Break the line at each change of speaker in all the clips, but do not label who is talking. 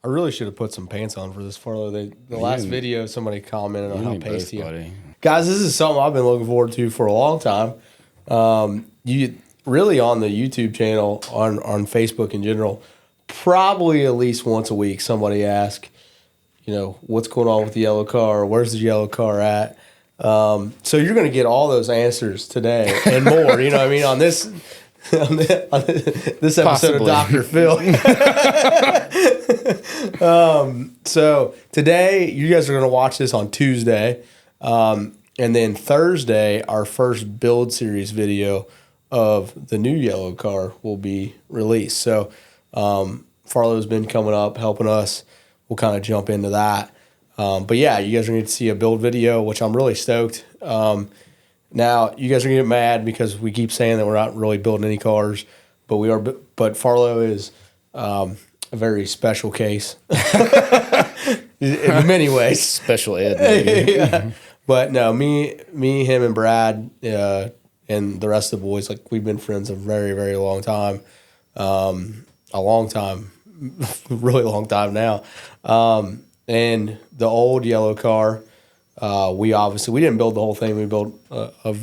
I really should have put some pants on for this, Farlow. The last video, somebody commented on how pasty. Guys, this is something I've been looking forward to for a long time. You really on the YouTube channel, on Facebook in general, probably at least once a week, somebody asks, what's going on with the yellow car? Where's the yellow car at? So you're going to get all those answers today and more. You know what I mean? On this episode Possibly. Of Dr. Phil. So today, you guys are going to watch this on Tuesday. And then Thursday, our first build series video of the new yellow car will be released. So Farlow's been coming up, helping us. We'll kind of jump into that. But yeah, you guys are going to see a build video, which I'm really stoked. Now, you guys are going to get mad because we keep saying that we're not really building any cars, but we are. But Farlow is a very special case in many ways.
Special ed, maybe.
Yeah. But no, me, him, and Brad, and the rest of the boys, like, we've been friends a very, very long time. A long time, really long time now. And the old yellow car, we didn't build the whole thing. We built a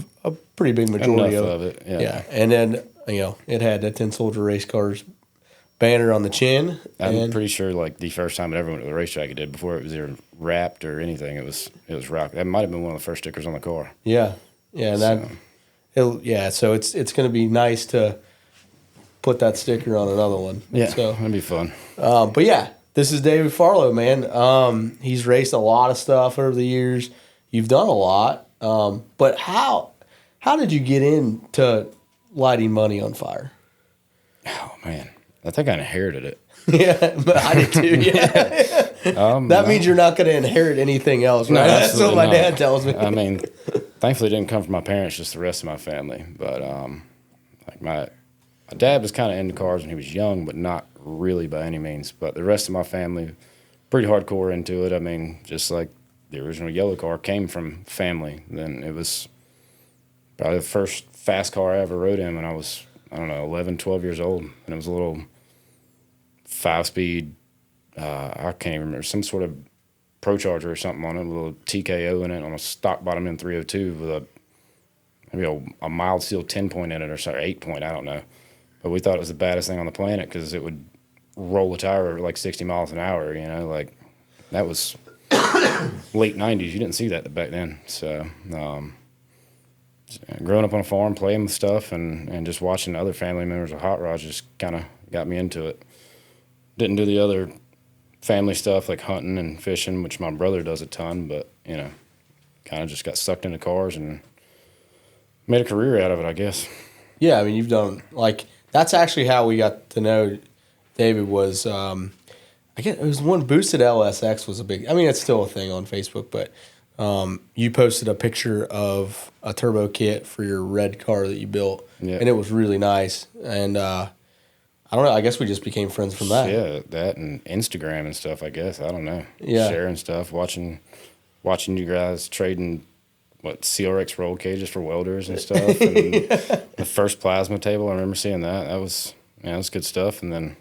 pretty big majority
of it. Yeah.
And then, it had the 10 Soldier Racecars banner on the chin.
I'm pretty sure, like, the first time it ever went to the racetrack, it did, before it was either wrapped or anything, it was rock. That might have been one of the first stickers on the car.
Yeah. Yeah. And so it's going to be nice to put that sticker on another one.
Yeah.
So
that'd be fun.
But yeah, this is David Farlow, man. He's raced a lot of stuff over the years. You've done a lot. But how did you get into lighting money on fire?
Oh, man. I think I inherited it.
Yeah, but I did too. Yeah. That means you're not going to inherit anything else, right?
No,
that's what my dad tells me.
I mean, thankfully it didn't come from my parents, just the rest of my family. But like my dad was kind of into cars when he was young, but not really by any means. But the rest of my family, pretty hardcore into it. I mean, just like the original yellow car came from family. Then it was probably the first fast car I ever rode in when I was, 11, 12 years old. And it was a little 5-speed, I can't even remember, some sort of Pro Charger or something on it, a little TKO in it on a stock bottom M302 with maybe a mild steel 10-point in it, or sorry, 8-point, I don't know. But we thought it was the baddest thing on the planet because it would roll a tire over like 60 miles an hour, like that was late 90s. You didn't see that back then. So growing up on a farm, playing with stuff, and just watching other family members of hot rods just kind of got me into it. Didn't do the other family stuff like hunting and fishing, which my brother does a ton, but, kind of just got sucked into cars and made a career out of it, I guess.
Yeah, I mean, you've done, like, that's actually how we got to know David was, I guess it was when Boosted LSX was a big, I mean, it's still a thing on Facebook, but you posted a picture of a turbo kit for your red car that you built, and it was really nice. And I don't know, I guess we just became friends from that.
Yeah, that and Instagram and stuff, I guess. I don't know.
Yeah.
Sharing stuff, watching you guys trading, CRX roll cages for welders and stuff. And the first plasma table, I remember seeing that. That was good stuff. And then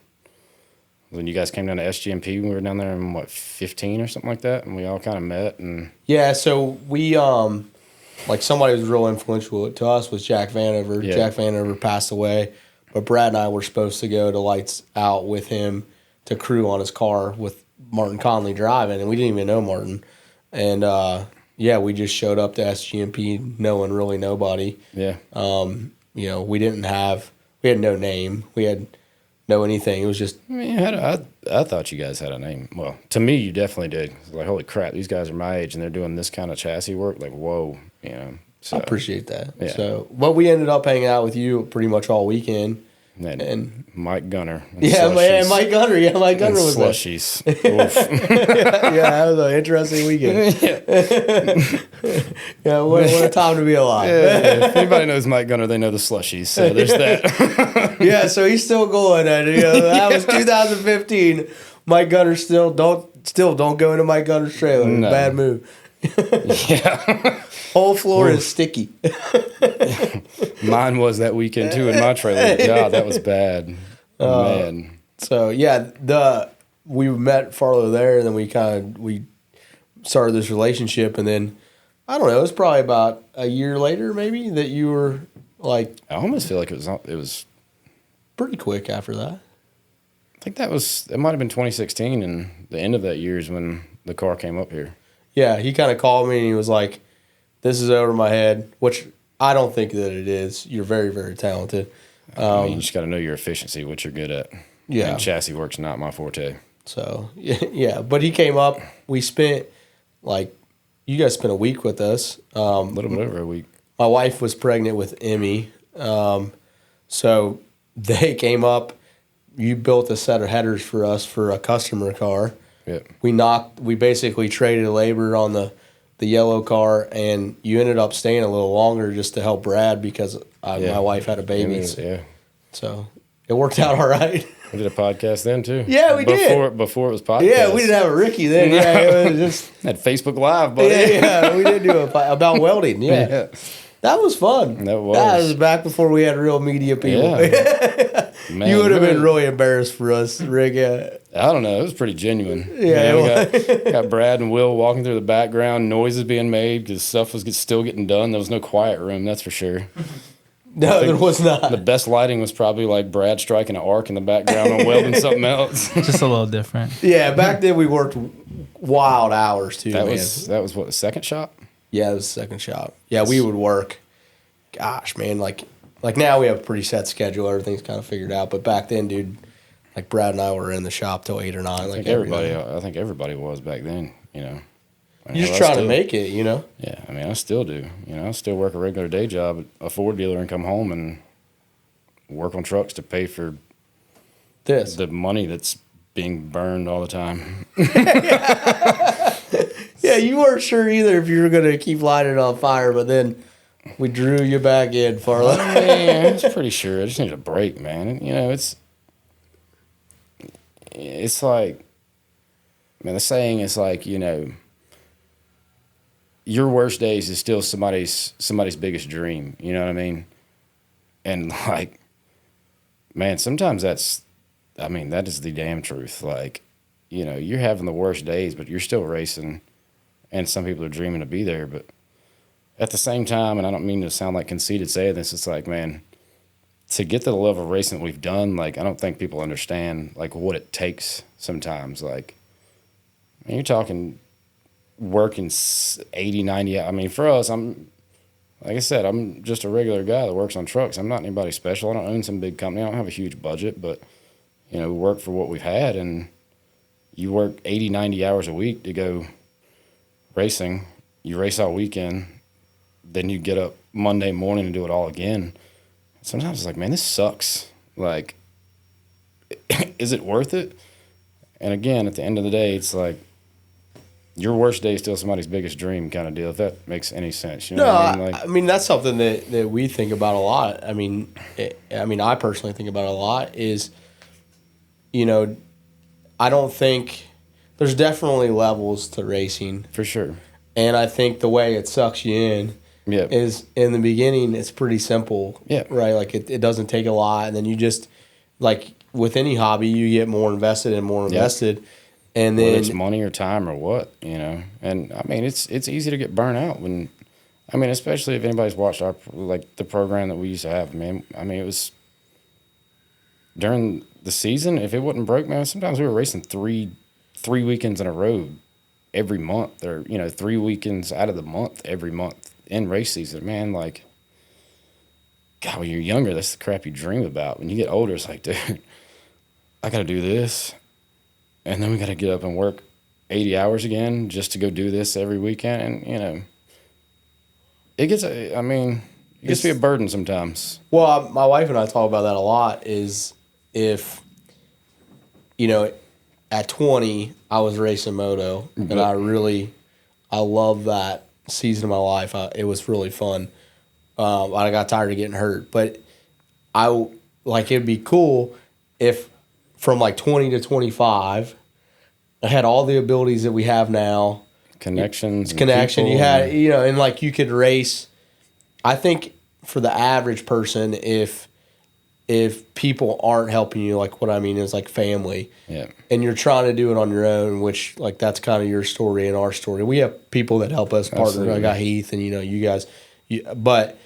when you guys came down to SGMP, we were down there in, 15 or something like that, and we all kind of met. And
yeah, so we, somebody who was real influential to us was Jack Vanover. Yeah. Jack Vanover passed away, but Brad and I were supposed to go to Lights Out with him to crew on his car with Martin Conley driving, and we didn't even know Martin. And, we just showed up to SGMP knowing really nobody.
Yeah.
We had no name. We had no anything. It was just...
I mean, I thought you guys had a name. Well, to me, you definitely did. Like, holy crap, these guys are my age, and they're doing this kind of chassis work. Like, whoa, So,
I appreciate that.
Yeah.
So, we ended up hanging out with you pretty much all weekend.
And Mike Gunner.
Mike Gunner. Yeah, Mike Gunner was there.
Slushies.
That was an interesting weekend. What a time to be alive.
Yeah. If anybody knows Mike Gunner, they know the slushies. So there's that.
Yeah, so he's still going at it. That was 2015. Mike Gunner still don't go into Mike Gunner's trailer. No. Bad move.
Yeah.
Whole floor is sticky.
Mine was that weekend too in my trailer. God, that was bad. Man.
So yeah, we met Farlow there, and then we started this relationship, and then I don't know, it was probably about a year later maybe that you were like.
I almost feel like it was
pretty quick after that.
I think it might have been 2016, and the end of that year is when the car came up here.
Yeah, he kind of called me and he was like, "This is over my head," which I don't think that it is. You're very, very talented.
I mean, you just got to know your efficiency, what you're good at.
Yeah.
And chassis work's not my forte.
So, yeah. But he came up. We spent, you guys spent a week with us.
A little bit over a week.
My wife was pregnant with Emmy. So they came up. You built a set of headers for us for a customer car.
Yep.
We basically traded labor on the yellow car, and you ended up staying a little longer just to help Brad because my wife had a baby.
Yeah.
So it worked out all right.
We did a podcast then too.
Yeah, we did.
Before it was podcast.
Yeah, we didn't have a Ricky then. Yeah, it was just
had Facebook Live, buddy.
Yeah, we did do about welding. Yeah. That was fun.
That
was back before we had real media people.
Yeah. Man,
you would have been really embarrassed for us, Rick. Yeah.
I don't know. It was pretty genuine.
Yeah.
We got Brad and Will walking through the background, noises being made because stuff was still getting done. There was no quiet room, that's for sure.
No, there was not.
The best lighting was probably like Brad striking an arc in the background and welding something else.
Just a little different.
Yeah, back then we worked wild hours too.
That was what, the second shop?
Yeah, it was the second shop. Yeah, we would work. Gosh, man, like now we have a pretty set schedule. Everything's kind of figured out. But back then, dude, like Brad and I were in the shop till 8 or 9.
I think everybody was back then. You know,
you're just trying to make it. You know.
Yeah, I mean, I still do. You know, I still work a regular day job at a Ford dealer and come home and work on trucks to pay for the money that's being burned all the time.
Yeah, you weren't sure either if you were going to keep lighting it on fire, but then we drew you back in, Farlow.
Yeah, I was pretty sure. I just need a break, man. And, you know, it's like, man, the saying is like, you know, your worst days is still somebody's biggest dream. You know what I mean? And like, man, sometimes that is the damn truth. Like, you know, you're having the worst days, but you're still racing, and some people are dreaming to be there. But at the same time, and I don't mean to sound like conceited saying this, it's like, man, to get to the level of racing that we've done, like, I don't think people understand, like, what it takes sometimes. Like, I mean, you're talking working 80, 90 hours. I mean, for us, like I said, I'm just a regular guy that works on trucks. I'm not anybody special. I don't own some big company. I don't have a huge budget, but, you know, we work for what we've had, and you work 80, 90 hours a week to go racing. You race all weekend. Then you get up Monday morning and do it all again. Sometimes it's like, man, this sucks. Like, is it worth it? And again, at the end of the day, it's like your worst day is still somebody's biggest dream kind of deal, if that makes any sense. You know what I mean? Like,
I mean, that's something that we think about a lot. I mean, I personally think about it a lot is, you know, I don't think there's definitely levels to racing.
For sure.
And I think the way it sucks you in is in the beginning, it's pretty simple.
Yeah.
Right? Like it doesn't take a lot. And then you just, like with any hobby, you get more invested and more invested. And then
whether it's money or time or what, you know. And I mean, it's easy to get burnt out when, I mean, especially if anybody's watched the program that we used to have, man. I mean, it was during the season, if it wasn't broke, man, sometimes we were racing three weekends in a row every month, or, you know, 3 weekends out of the month every month in race season, man. Like, God, when you're younger, that's the crap you dream about. When you get older, it's like, dude, I got to do this, and then we got to get up and work 80 hours again just to go do this every weekend. And, you know, it gets to be a burden sometimes. Well,
my wife and I talk about that a lot is if, you know, at 20, I was racing moto, and I love that season of my life. It was really fun. I got tired of getting hurt, but it'd be cool if from like 20 to 25, I had all the abilities that we have now.
Connection.
You had, you know, and like you could race. I think for the average person, if if people aren't helping you, like what I mean is like family,
Yeah.
and you're trying to do it on your own, which like that's kind of your story and our story. We have people that help us partner.
Absolutely.
I got Heath and you guys, but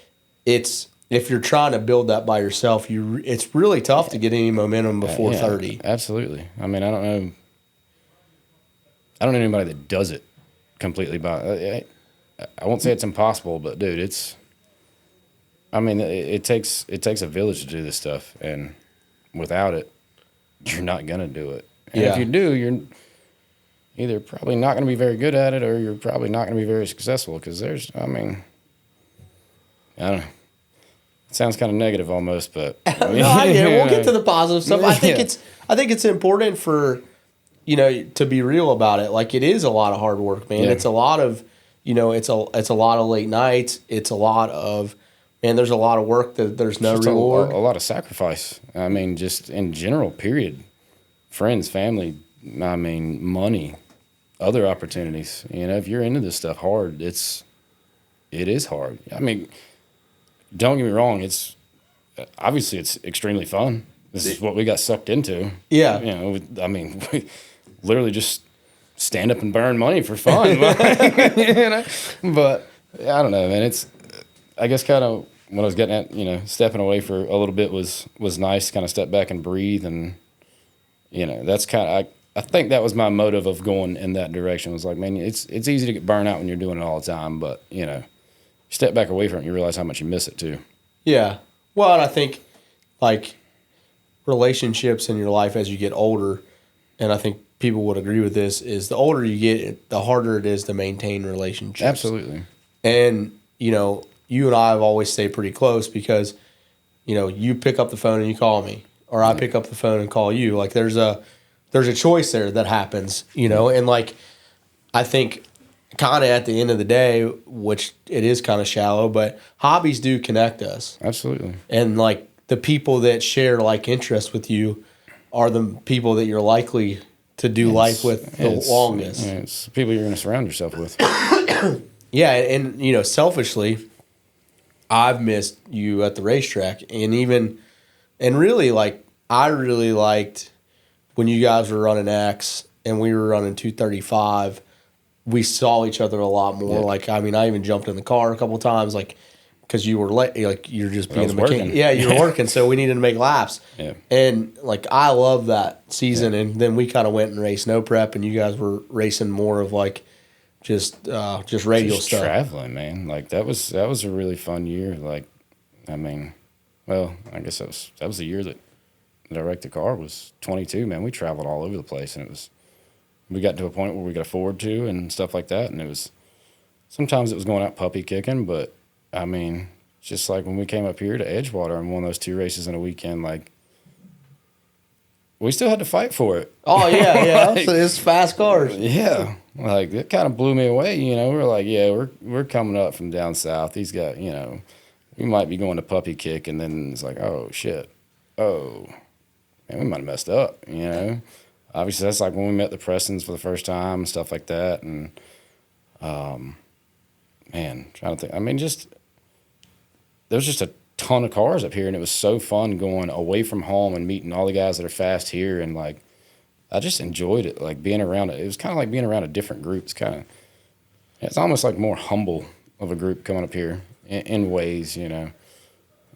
it's if you're trying to build that by yourself, it's really tough to get any momentum before 30.
Absolutely. I mean, I don't know anybody that does it completely by. I won't say it's impossible, but dude, it takes a village to do this stuff, and without it, you're not gonna do it. And if you do, you're either probably not gonna be very good at it, or you're probably not gonna be very successful. Because I don't know. It sounds kind of negative almost, but
No, I get it. We'll get to the positive stuff. I think it's important for to be real about it. Like it is a lot of hard work, man.
Yeah.
It's a lot of it's a lot of late nights. It's a lot of there's a lot of work that there's no reward.
A lot of sacrifice. I mean, just in general, period. Friends, family, money, other opportunities. If you're into this stuff hard, it is hard. I mean, don't get me wrong. It's extremely fun. This is what we got sucked into.
Yeah.
We literally just stand up and burn money for fun. But I don't know, man. I guess kind of what I was getting at, stepping away for a little bit was nice, kind of step back and breathe. And, that's kind of, I think that was my motive of going in that direction. Was like, man, it's easy to get burned out when you're doing it all the time. But, step back away from it, you realize how much you miss it too.
Yeah. Well, and I think like relationships in your life as you get older, and I think people would agree with this, is the older you get, the harder it is to maintain relationships.
Absolutely.
And, you and I have always stayed pretty close because, you pick up the phone and you call me, or I pick up the phone and call you. Like there's a choice there that happens, and like I think kind of at the end of the day, which it is kind of shallow, but hobbies do connect us.
Absolutely.
And like the people that share like interests with you are the people that you're likely to do life with the longest.
It's the people you're going to surround yourself with.
Yeah, and selfishly, I've missed you at the racetrack, and really like I really liked when you guys were running X and we were running 235. We saw each other a lot more.
Yeah.
Like I even jumped in the car a couple of times, like because you were late, like you're just being a mechanic.
Working.
Yeah, you were working, so we needed to make laps.
Yeah.
And like I love that season, and then we kind of went and raced no prep, and you guys were racing more of like just radial stuff.
Traveling, man. Like that was a really fun year. Like, I guess that was the year that I wrecked the car. Was 22, man. We traveled all over the place, and we got to a point where we could afford to and stuff like that. And sometimes it was going out puppy kicking, but just like when we came up here to Edgewater and won those 2 races in a weekend, like we still had to fight for it.
Oh yeah. Like, so it's fast cars.
Yeah. Like it kind of blew me away. We're like, yeah, we're coming up from down south. He's got, we might be going to puppy kick, and then it's like, oh shit. Oh, man, we might have messed up, Obviously, that's like when we met the Prestons for the first time and stuff like that. And, trying to think. There's just a ton of cars up here, and it was so fun going away from home and meeting all the guys that are fast here. And, like, I just enjoyed it, like, being around it. It was kind of like being around a different group. It's almost like more humble of a group coming up here in ways,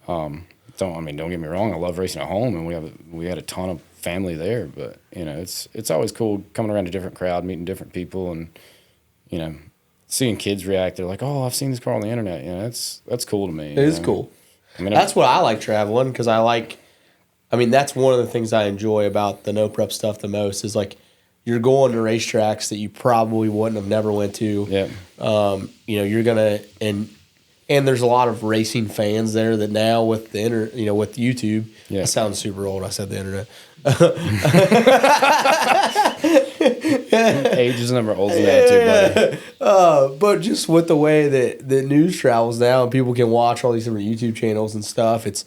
Don't get me wrong. I love racing at home, and we had a ton of family there. But it's always cool coming around a different crowd, meeting different people, and seeing kids react. They're like, "Oh, I've seen this car on the internet." That's cool to me.
It is cool. That's what I like traveling, because that's one of the things I enjoy about the no prep stuff the most is like you're going to racetracks that you probably wouldn't have never went to.
Yeah.
You're gonna and there's a lot of racing fans there that now with the with YouTube.
Yeah.
I sound super old. I said the internet.
Age is a number, old's an attitude, buddy.
But just with the way that the news travels now and people can watch all these different YouTube channels and stuff, it's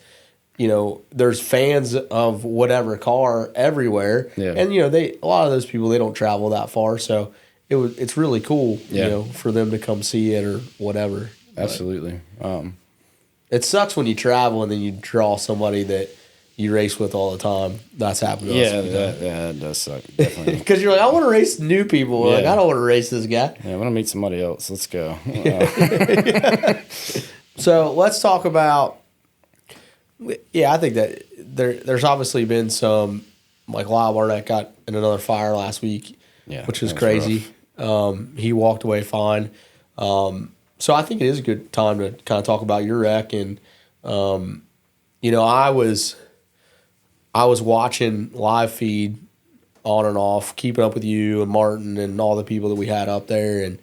there's fans of whatever car everywhere.
Yeah.
And a lot of those people, they don't travel that far, so it's really cool, for them to come see it or whatever.
Absolutely.
It sucks when you travel and then you draw somebody that you race with all the time. That's happened to
Yeah,
us.
that does suck. Definitely.
Because you're like, I want to race new people. Like, I don't want to race this guy.
Yeah, I want to meet somebody else. Let's go.
So let's talk about. Yeah, I think that there's obviously been some, like Lyle Barnett got in another fire last week, which was crazy. He walked away fine. So I think it is a good time to kind of talk about your wreck. And, I was watching live feed on and off, keeping up with you and Martin and all the people that we had up there. And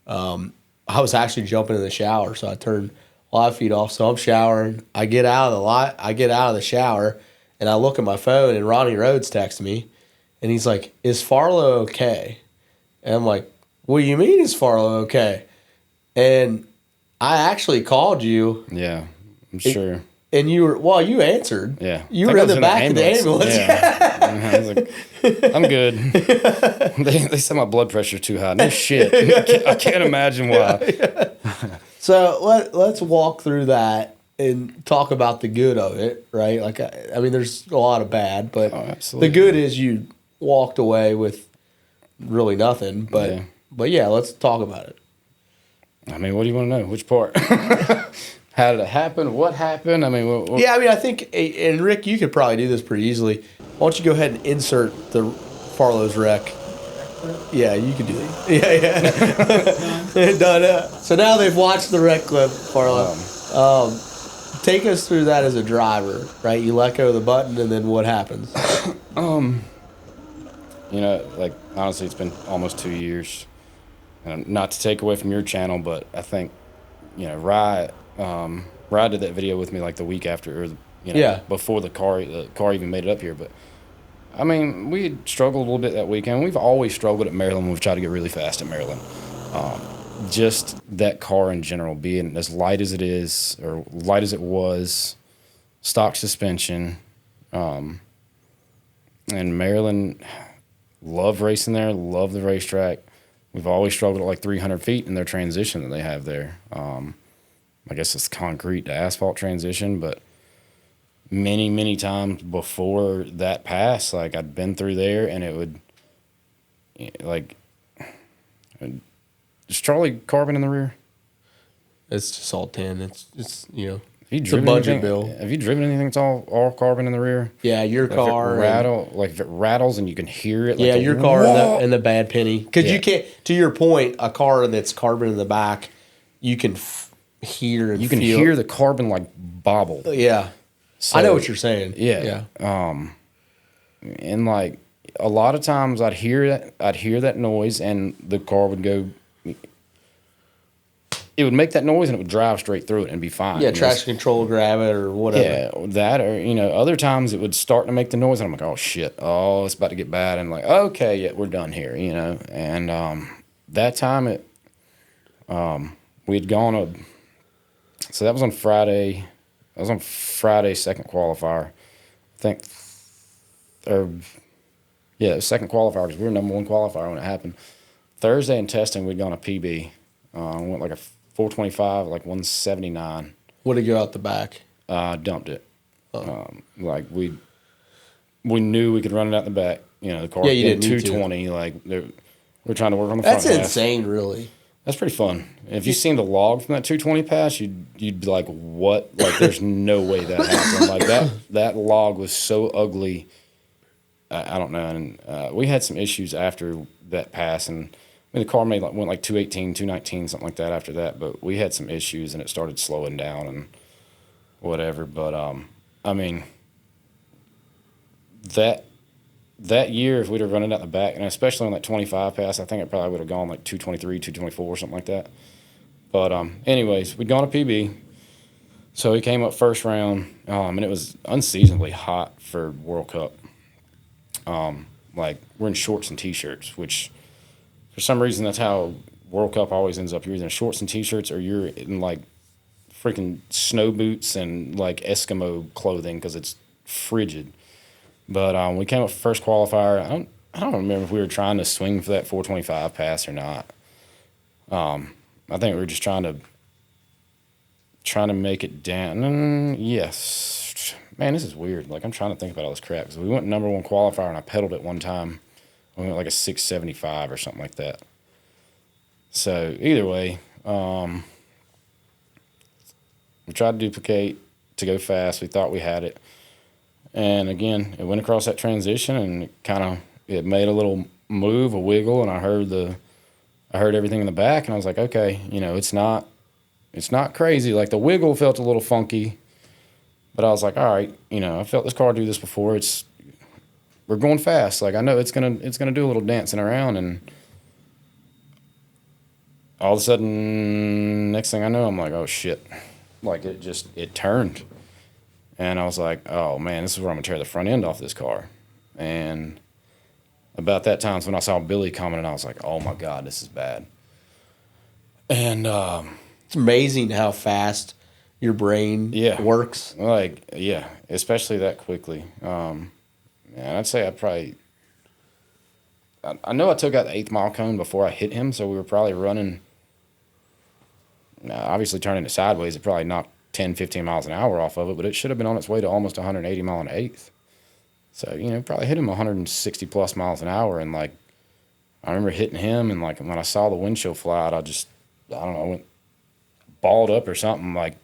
I was actually jumping in the shower, so I turned live feed off. So I'm showering. I get out of the shower, and I look at my phone, and Ronnie Rhodes texts me, and he's like, "Is Farlow okay?" And I'm like, "What do you mean, is Farlow okay?" And I actually called you.
Yeah, I'm sure.
And you answered.
Yeah.
You were in the back of the ambulance.
Yeah. I was like, I'm good. They said my blood pressure's too high. No shit. I can't imagine why.
So let's walk through that and talk about the good of it, right? Like, I mean, there's a lot of bad, but the good is you walked away with really nothing. But yeah, let's talk about it.
I mean, what do you want to know? Which part? How did it happen? What happened? I mean, what?
Yeah, I mean, I think, and Rick, you could probably do this pretty easily. Why don't you go ahead and insert the Farlow's wreck? Yeah, you can do that. Yeah. Done. So now they've watched the wreck clip, Farlow. Take us through that as a driver, right? You let go of the button, and then what happens?
Like, honestly, it's been almost 2 years. And not to take away from your channel, but I think, Rye did that video with me like the week after, or before the car even made it up here. But I mean, we had struggled a little bit that weekend. We've always struggled at Maryland when we've tried to get really fast at Maryland. Just that car in general, being as light as it is, or light as it was, stock suspension, and Maryland, love racing there, love the racetrack. We've always struggled at like 300 feet in their transition that they have there. I guess it's concrete to asphalt transition, but many, many times before that pass, like I'd been through there, and it would, like, is Charlie Carbon in the rear?
It's just all 10. It's
Have you
a budget bill.
Have you driven anything that's all carbon in the rear?
Yeah, your car.
If it rattles and you can hear it. Like
yeah, your car and the bad penny. Because you can't, to your point, a car that's carbon in the back, you can hear and
you can
feel.
hear the carbon like bobble.
Yeah. So, I know what you're saying.
Yeah. And like a lot of times I'd hear that noise, and the car would go. It would make that noise, and it would drive straight through it and be fine.
Yeah, traction control, grab it, or whatever.
Yeah, that, or other times it would start to make the noise, and I'm like, oh shit, it's about to get bad, and like, okay, yeah, we're done here, And that time we had gone so that was on Friday. That was on Friday's second qualifier, I think. It was second qualifier because we were number one qualifier when it happened. Thursday in testing, we'd gone a PB. Went like a 425, like 179.
What did go out the back?
Dumped it. Like we knew we could run it out the back. The car.
Yeah, you didn't need
220. Like we're trying to work on the front.
That's insane, really.
That's pretty fun. If you seen the log from that 220 pass, you'd be like, what? Like, there's no way that happened. Like that log was so ugly. I don't know. And we had some issues after that pass, and the car went like 218, 219, something like that after that. But we had some issues, and it started slowing down and whatever. But I mean, that year, if we'd have run it out the back, and especially on that 25 pass, I think it probably would have gone like 223, 224, something like that. But anyways, we'd gone a PB. So he came up first round, and it was unseasonably hot for World Cup. Like, we're in shorts and T-shirts, which for some reason that's how World Cup always ends up. You're either in shorts and T-shirts, or you're in like freaking snow boots and like Eskimo clothing because it's frigid. But we came up first qualifier. I don't remember if we were trying to swing for that 425 pass or not. I think we were just trying to make it down. Yes, man, this is weird. Like, I'm trying to think about all this crap. Because we went number one qualifier, and I pedaled it one time. We went like a 675 or something like that. So, either way, we tried to duplicate to go fast. We thought we had it. And again, it went across that transition, and it made a little move, a wiggle, and I heard everything in the back, and I was like, okay, it's not crazy. Like, the wiggle felt a little funky, but I was like, all right, I felt this car do this before. We're going fast. Like, I know it's gonna do a little dancing around, and all of a sudden, next thing I know, I'm like, oh shit. Like, it turned. And I was like, oh man, this is where I'm gonna tear the front end off this car. And about that time is when I saw Billy coming, and I was like, oh my God, this is bad. And
it's amazing how fast your brain works.
Like, yeah, especially that quickly. And I'd say I know I took out the 8th mile cone before I hit him, so we were probably running, obviously turning it sideways, it probably knocked 10, 15 miles an hour off of it, but it should have been on its way to almost 180 mile an eighth. So, probably hit him 160 plus miles an hour. And like, I remember hitting him, and like, when I saw the windshield fly out, I don't know, I went balled up or something. Like,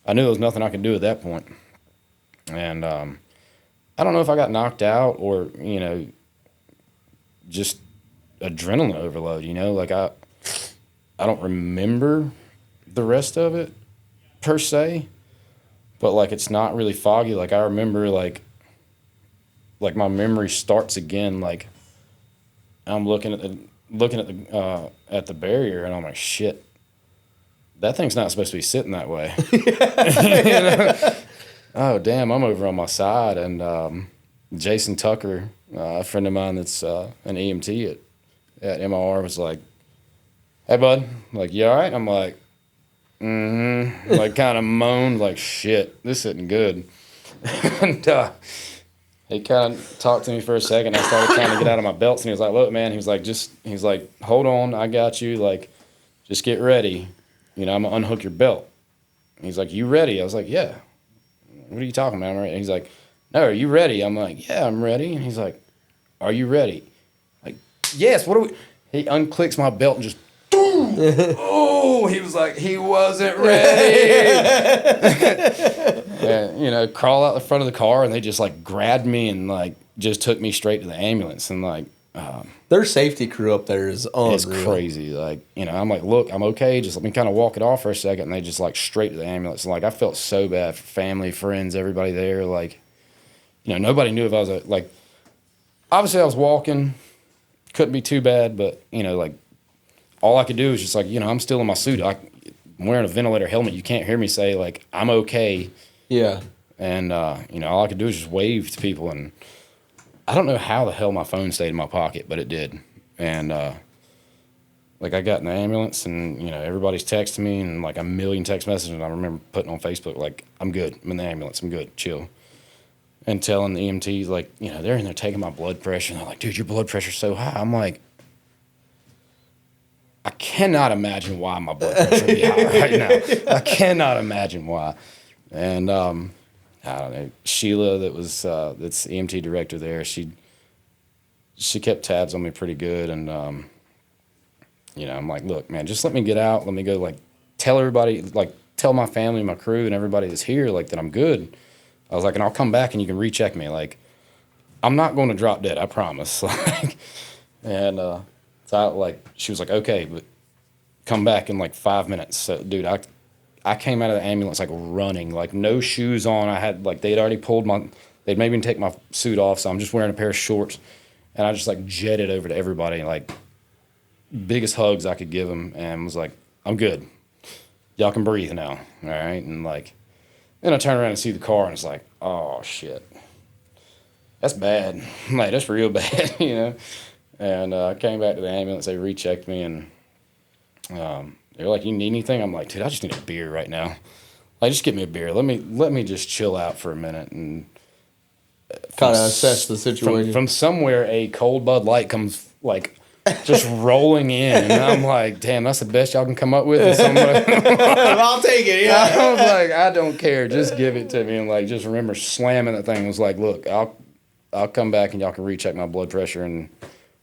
I knew there was nothing I could do at that point. And I don't know if I got knocked out or, just adrenaline overload, like I don't remember the rest of it per se, but like, it's not really foggy. Like, I remember like my memory starts again. Like, I'm looking at the barrier, and I'm like, shit, that thing's not supposed to be sitting that way. Oh damn, I'm over on my side. And Jason Tucker, a friend of mine that's an EMT at MR, was like, hey bud, like, you all right? I'm like, like, kind of moaned, like, shit, this isn't good. And he kind of talked to me for a second. I started trying to get out of my belts, and he was like, look, man, he was like, hold on, I got you. Like, just get ready. I'm going to unhook your belt. And he's like, you ready? I was like, yeah. What are you talking about? I'm ready. And he's like, no, are you ready? I'm like, yeah, I'm ready. And he's like, are you ready? Like, yes, what are we? He unclicks my belt and just, boom! Oh, he was like, he wasn't ready. And, crawl out the front of the car, and they just like grabbed me and like just took me straight to the ambulance. And like,
their safety crew up there is unreal.
It's crazy. Like, I'm like, look, I'm okay. Just let me kind of walk it off for a second. And they just like straight to the ambulance. And like, I felt so bad for family, friends, everybody there. Like, nobody knew if I was like, obviously I was walking, couldn't be too bad, but like, all I could do is just like, I'm still in my suit. I'm wearing a ventilator helmet. You can't hear me say like, I'm okay.
Yeah.
And, all I could do is just wave to people. And I don't know how the hell my phone stayed in my pocket, but it did. And, like, I got in the ambulance, and, everybody's texting me, and like a million text messages. And I remember putting on Facebook, like, I'm good. I'm in the ambulance. I'm good. Chill. And telling the EMTs, like, they're in there taking my blood pressure. And they're like, dude, your blood pressure's so high. I'm like, I cannot imagine why my blood pressure would be high right now. I cannot imagine why. And I don't know, Sheila, that's EMT director there, she kept tabs on me pretty good. And I'm like, look, man, just let me get out. Let me go, like, tell everybody, like, tell my family, my crew, and everybody that's here, like, that I'm good. I was like, and I'll come back and you can recheck me. Like, I'm not going to drop dead, I promise. Like, and so I, like, she was like, okay, but come back in like 5 minutes. So, dude, I came out of the ambulance like running, like no shoes on. I had like, they'd already they'd made me take my suit off, so I'm just wearing a pair of shorts, and I just like jetted over to everybody, like biggest hugs I could give them, and was like, I'm good. Y'all can breathe now, all right? And like, then I turn around and see the car, and it's like, oh shit, that's bad. Like, that's real bad, And I came back to the ambulance. They rechecked me, and they were like, you need anything? I'm like, dude, I just need a beer right now. Like, just get me a beer. Let me just chill out for a minute and
kind of assess the situation.
From somewhere, a cold Bud Light comes like just rolling in. And I'm like, damn, that's the best y'all can come up with.
I'll take it. Yeah.
I was like, I don't care. Just give it to me. And like, just remember slamming that thing. And was like, look, I'll come back and y'all can recheck my blood pressure in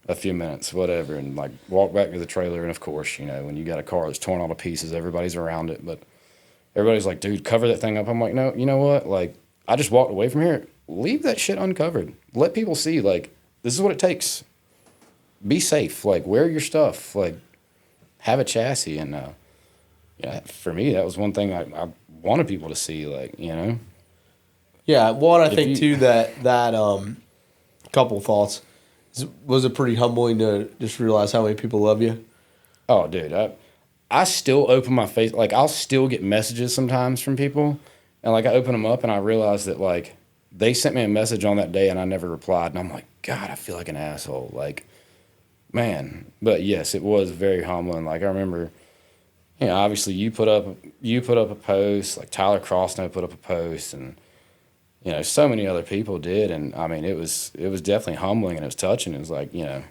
a few minutes, whatever. And like walk back to the trailer. And of course, you know, when you got a car that's torn all to pieces, everybody's around it. But everybody's like, dude, cover that thing up. I'm like, no, you know what? Like, I just walked away from here. Leave that shit uncovered. Let people see, like, this is what it takes. Be safe. Like, wear your stuff. Like, have a chassis. And yeah, for me, that was one thing I wanted people to see. Like, you know.
Yeah. One, I think too that couple thoughts. Was it pretty humbling to just realize how many people love you?
Oh, dude, I still open my face. Like, I'll still get messages sometimes from people, and like I open them up and I realize that like they sent me a message on that day and I never replied, and I'm like, God, I feel like an asshole. Like, man. But yes, it was very humbling. Like, I remember, you know, obviously you put up a post, like Tyler Crossnow put up a post, and you know, so many other people did, and I mean, it was definitely humbling and it was touching. It was like, you know,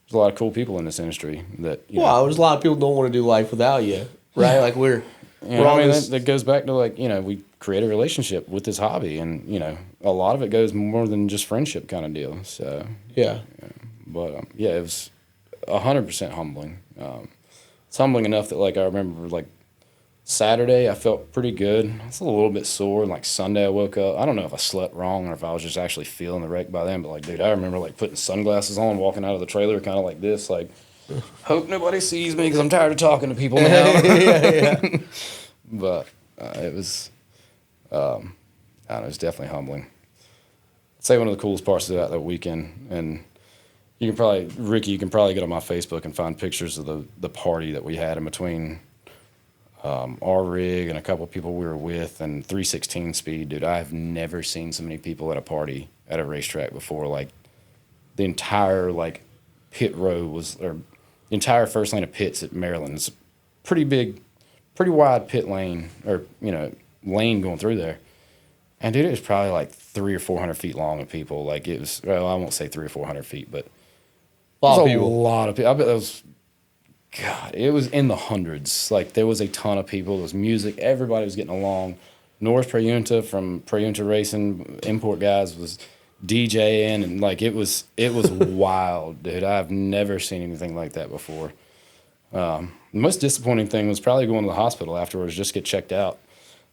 there's a lot of cool people in this industry that.
Well, there's a lot of people don't want to do life without you, right? Like we're
I mean, that goes back to like, you know, we create a relationship with this hobby, and you know, a lot of it goes more than just friendship kind of deal. So
yeah.
But yeah, it was 100% humbling. It's humbling enough that like I remember like Saturday I felt pretty good. I was a little bit sore, and like Sunday I woke up. I don't know if I slept wrong or if I was just actually feeling the wreck by then. But like, dude, I remember like putting sunglasses on, walking out of the trailer, kind of like this, like, hope nobody sees me because I'm tired of talking to people now.
yeah.
But it was, I don't know, it was definitely humbling. I'd say one of the coolest parts of that weekend, and you can probably, Ricky, you can probably get on my Facebook and find pictures of the party that we had in between our rig and a couple of people we were with, and 316 speed. Dude, I've never seen so many people at a party at a racetrack before. Like, the entire like pit row was, or the entire first lane of pits at Maryland. It's a pretty big, pretty wide pit lane, or you know, lane going through there. And dude, it was probably like 300 or 400 feet long of people. Like, it was, well, I won't say 300 or 400 feet, but a lot of people. I bet that was, God, it was in the hundreds. Like, there was a ton of people. There was music. Everybody was getting along. Norris Prayunta from Prayunta Racing, import guys, was DJing, and like it was wild, dude. I've never seen anything like that before. The most disappointing thing was probably going to the hospital afterwards just to get checked out.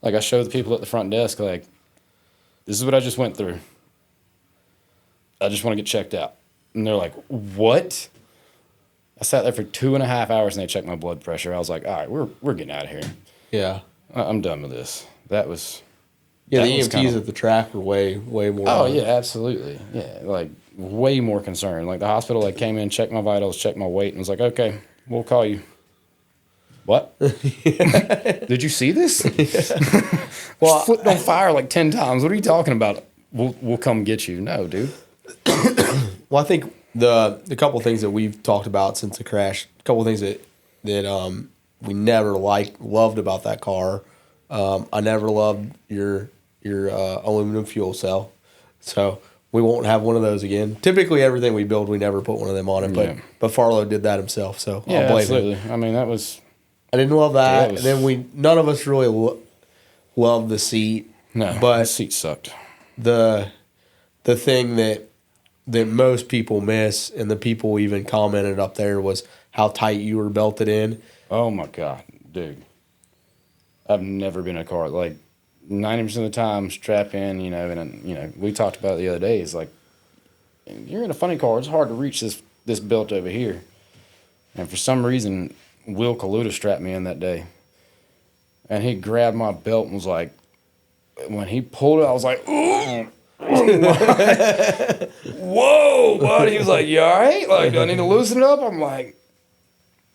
Like, I showed the people at the front desk, like, this is what I just went through. I just want to get checked out. And they're like, what? I sat there for 2.5 hours and they checked my blood pressure. I was like, all right, we're getting out of here.
Yeah.
I'm done with this. That was...
Yeah, the EMTs at the track were way more.
Oh, yeah, absolutely. Yeah, like, way more concerned. Like, the hospital, like, came in, checked my vitals, checked my weight, and was like, okay, we'll call you. What? Did you see this? Well, flipped on fire like 10 times. What are you talking about? We'll come get you. No, dude.
Well, I think the couple of things that we've talked about since the crash, a couple of things that we never loved about that car. I never loved your aluminum fuel cell, so we won't have one of those again. Typically, everything we build, we never put one of them on it, but Farlow did that himself, so
yeah,
I'll blame
absolutely.
him.
I mean, that was...
I didn't love that. And then none of us really loved the seat.
No,
but
the seat sucked.
The thing that most people miss, and the people even commented up there, was how tight you were belted in.
Oh my God, dude! I've never been in a car like 90% of the time strap in. You know, and you know, we talked about it the other day. It's like, you're in a funny car. It's hard to reach this belt over here, and for some reason, Will Kaluta strapped me in that day, and he grabbed my belt and was like, when he pulled it, I was like, ooh. Whoa, buddy. He was like, you all right? Like, do I need to loosen it up? I'm like,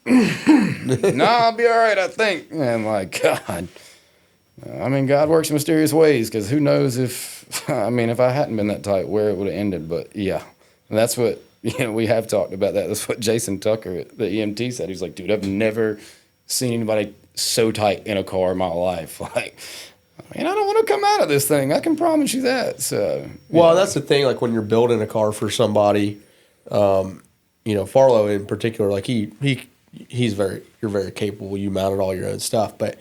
nah, I'll be all right, I think. And like, God. I mean, God works in mysterious ways, because who knows if I hadn't been that tight, where it would have ended. But yeah, and that's what, we have talked about that. That's what Jason Tucker, the EMT, said. He's like, dude, I've never seen anybody so tight in a car in my life. Like, I don't want to come out of this thing. I can promise you that. So,
well, that's the thing. Like, when you're building a car for somebody, Farlow in particular, like you're very capable. You mounted all your own stuff, but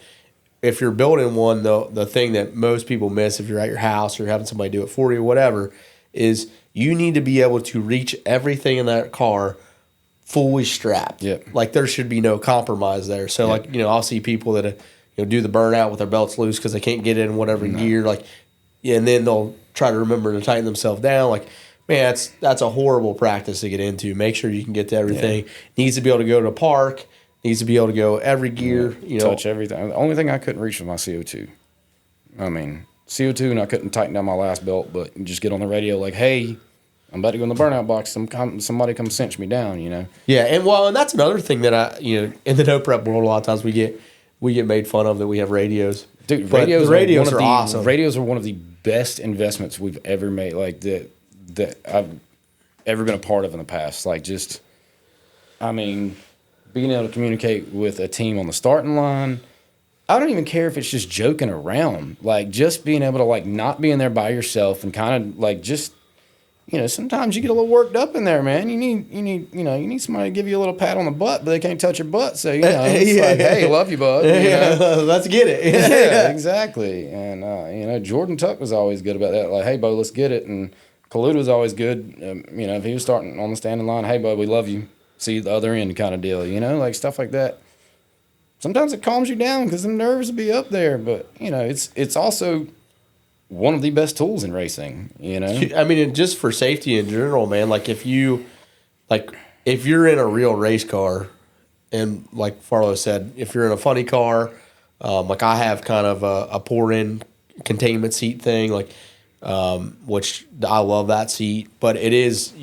if you're building one, the thing that most people miss if you're at your house or having somebody do it for you, whatever, is you need to be able to reach everything in that car fully strapped.
Yep.
Like there should be no compromise there. So like, I'll see people that do the burnout with their belts loose because they can't get in whatever gear. Like, and then they'll try to remember to tighten themselves down. Like, man, that's a horrible practice to get into. Make sure you can get to everything. Needs to be able to go to a park. Needs to be able to go every gear.
Touch everything. The only thing I couldn't reach was my CO2. I mean, CO2, and I couldn't tighten down my last belt, but just get on the radio like, hey, I'm about to go in the burnout box. Somebody come cinch me down,
Yeah, and that's another thing that in the no prep world, a lot of times we get made fun of that we have radios.
Dude,
but radios are awesome.
Radios are one of the best investments we've ever made, like that I've ever been a part of in the past. Like being able to communicate with a team on the starting line. I don't even care if it's just joking around. Like just being able to like not being there by yourself and kind of like just sometimes you get a little worked up in there, man. You need somebody to give you a little pat on the butt, but they can't touch your butt. So it's like, hey, love you, bud.
Let's get it.
Yeah, exactly. And Jordan Tuck was always good about that. Like, hey, Bo, let's get it. And Kaluta was always good. If he was starting on the standing line, hey, bud, we love you. See the other end kind of deal. Like stuff like that. Sometimes it calms you down because the nerves will be up there, but it's also one of the best tools in racing,
I mean, just for safety in general, man. Like if you're in a real race car, and like Farlow said, if you're in a funny car, like I have kind of a pour-in containment seat thing, like which I love that seat, but it is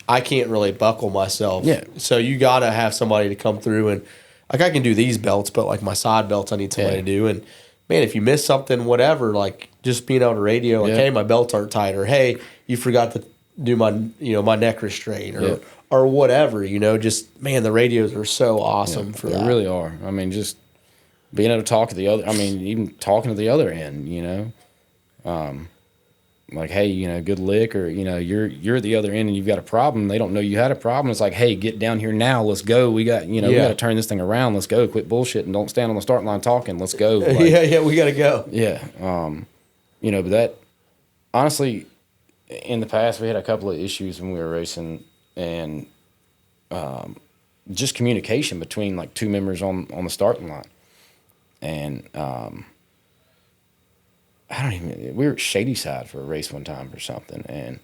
I can't really buckle myself.
Yeah.
So you gotta have somebody to come through and like I can do these belts, but like my side belts I need somebody to do. And man, if you miss something, whatever, like just being on the radio, like, hey, my belts aren't tight, or hey, you forgot to do my my neck restraint, or whatever, just man, the radios are so awesome for that.
They really are. I mean, just being able to talk to the other, even talking to the other end, like, hey, good lick, or you're at the other end and you've got a problem. They don't know you had a problem. It's like, hey, get down here now. Let's go. We got we got to turn this thing around. Let's go. Quit bullshit and don't stand on the starting line talking. Let's go. Like,
we got to go.
Yeah. But that honestly, in the past we had a couple of issues when we were racing, and just communication between like two members on the starting line, and we were at Shady Side for a race one time or something, and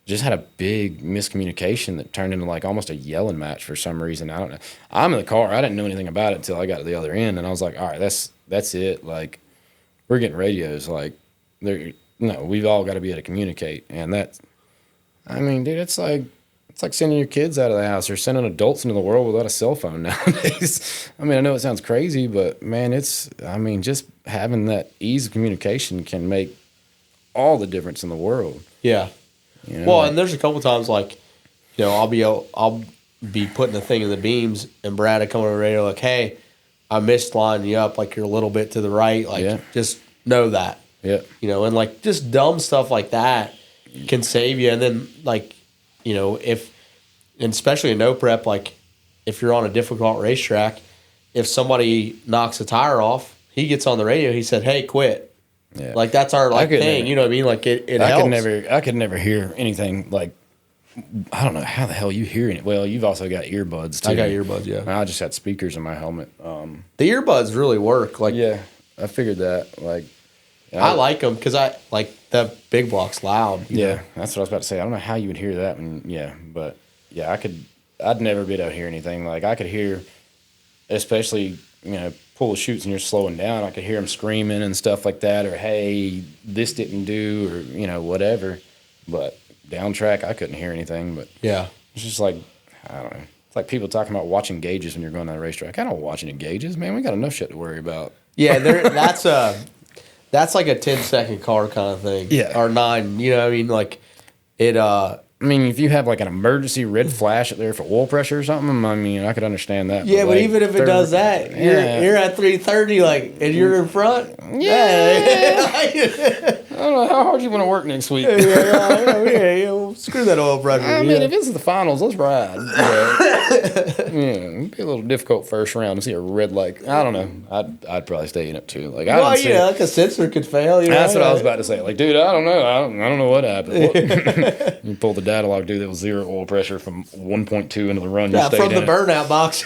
just had a big miscommunication that turned into like almost a yelling match for some reason. I don't know. I'm in the car. I didn't know anything about it until I got to the other end, and I was like, all right, that's it. Like, we're getting radios. Like, we've all got to be able to communicate, and dude, it's like sending your kids out of the house or sending adults into the world without a cell phone nowadays. I know it sounds crazy, but man, just having that ease of communication can make all the difference in the world.
Yeah. Well, and there's a couple times like, I'll be putting the thing in the beams, and Brad will come on the radio like, hey, I missed lining you up, like you're a little bit to the right, like just know that.
Yeah.
And like just dumb stuff like that can save you. And then like, if, and especially in no prep, like if you're on a difficult racetrack, if somebody knocks a tire off, he gets on the radio, he said, hey, quit. Yeah. Like that's our thing, you know what I mean? Like it helps.
I could never hear anything like, I don't know how the hell you hear it. Well, you've also got earbuds too.
I got earbuds, yeah.
I just had speakers in my helmet.
The earbuds really work. Like,
yeah, I figured that. Like,
I like them because I like the big block's loud.
Yeah, that's what I was about to say. I don't know how you would hear that. But yeah, I'd never be able to hear anything. Like I could hear, especially pull the chutes and you're slowing down. I could hear them screaming and stuff like that, or hey, this didn't do, or whatever. But down track, I couldn't hear anything. But
yeah,
it's just like, I don't know. It's like people talking about watching gauges when you're going down the racetrack. I don't watch any gauges, man. We got enough shit to worry about.
Yeah, that's like a 10-second car kind of thing.
Yeah.
Or 9, you know what I mean? Like, it,
if you have like an emergency red flash up there for oil pressure or something, I could understand that.
Yeah, but like, even if it does that, you're at 330, like, and you're in front. Yeah.
I don't know how hard you want to work next week.
Yeah, screw that oil pressure.
I mean, if it's the finals, let's ride. It'd be a little difficult first round to see a red light. I don't know. I'd probably stay in it too. Like, I don't see
like a sensor could fail.
That's what I was about to say. Like, dude, I don't know. I don't know what happened. You pulled the data log, dude. That was 0 oil pressure from 1.2 into the run.
Yeah, from the burnout box.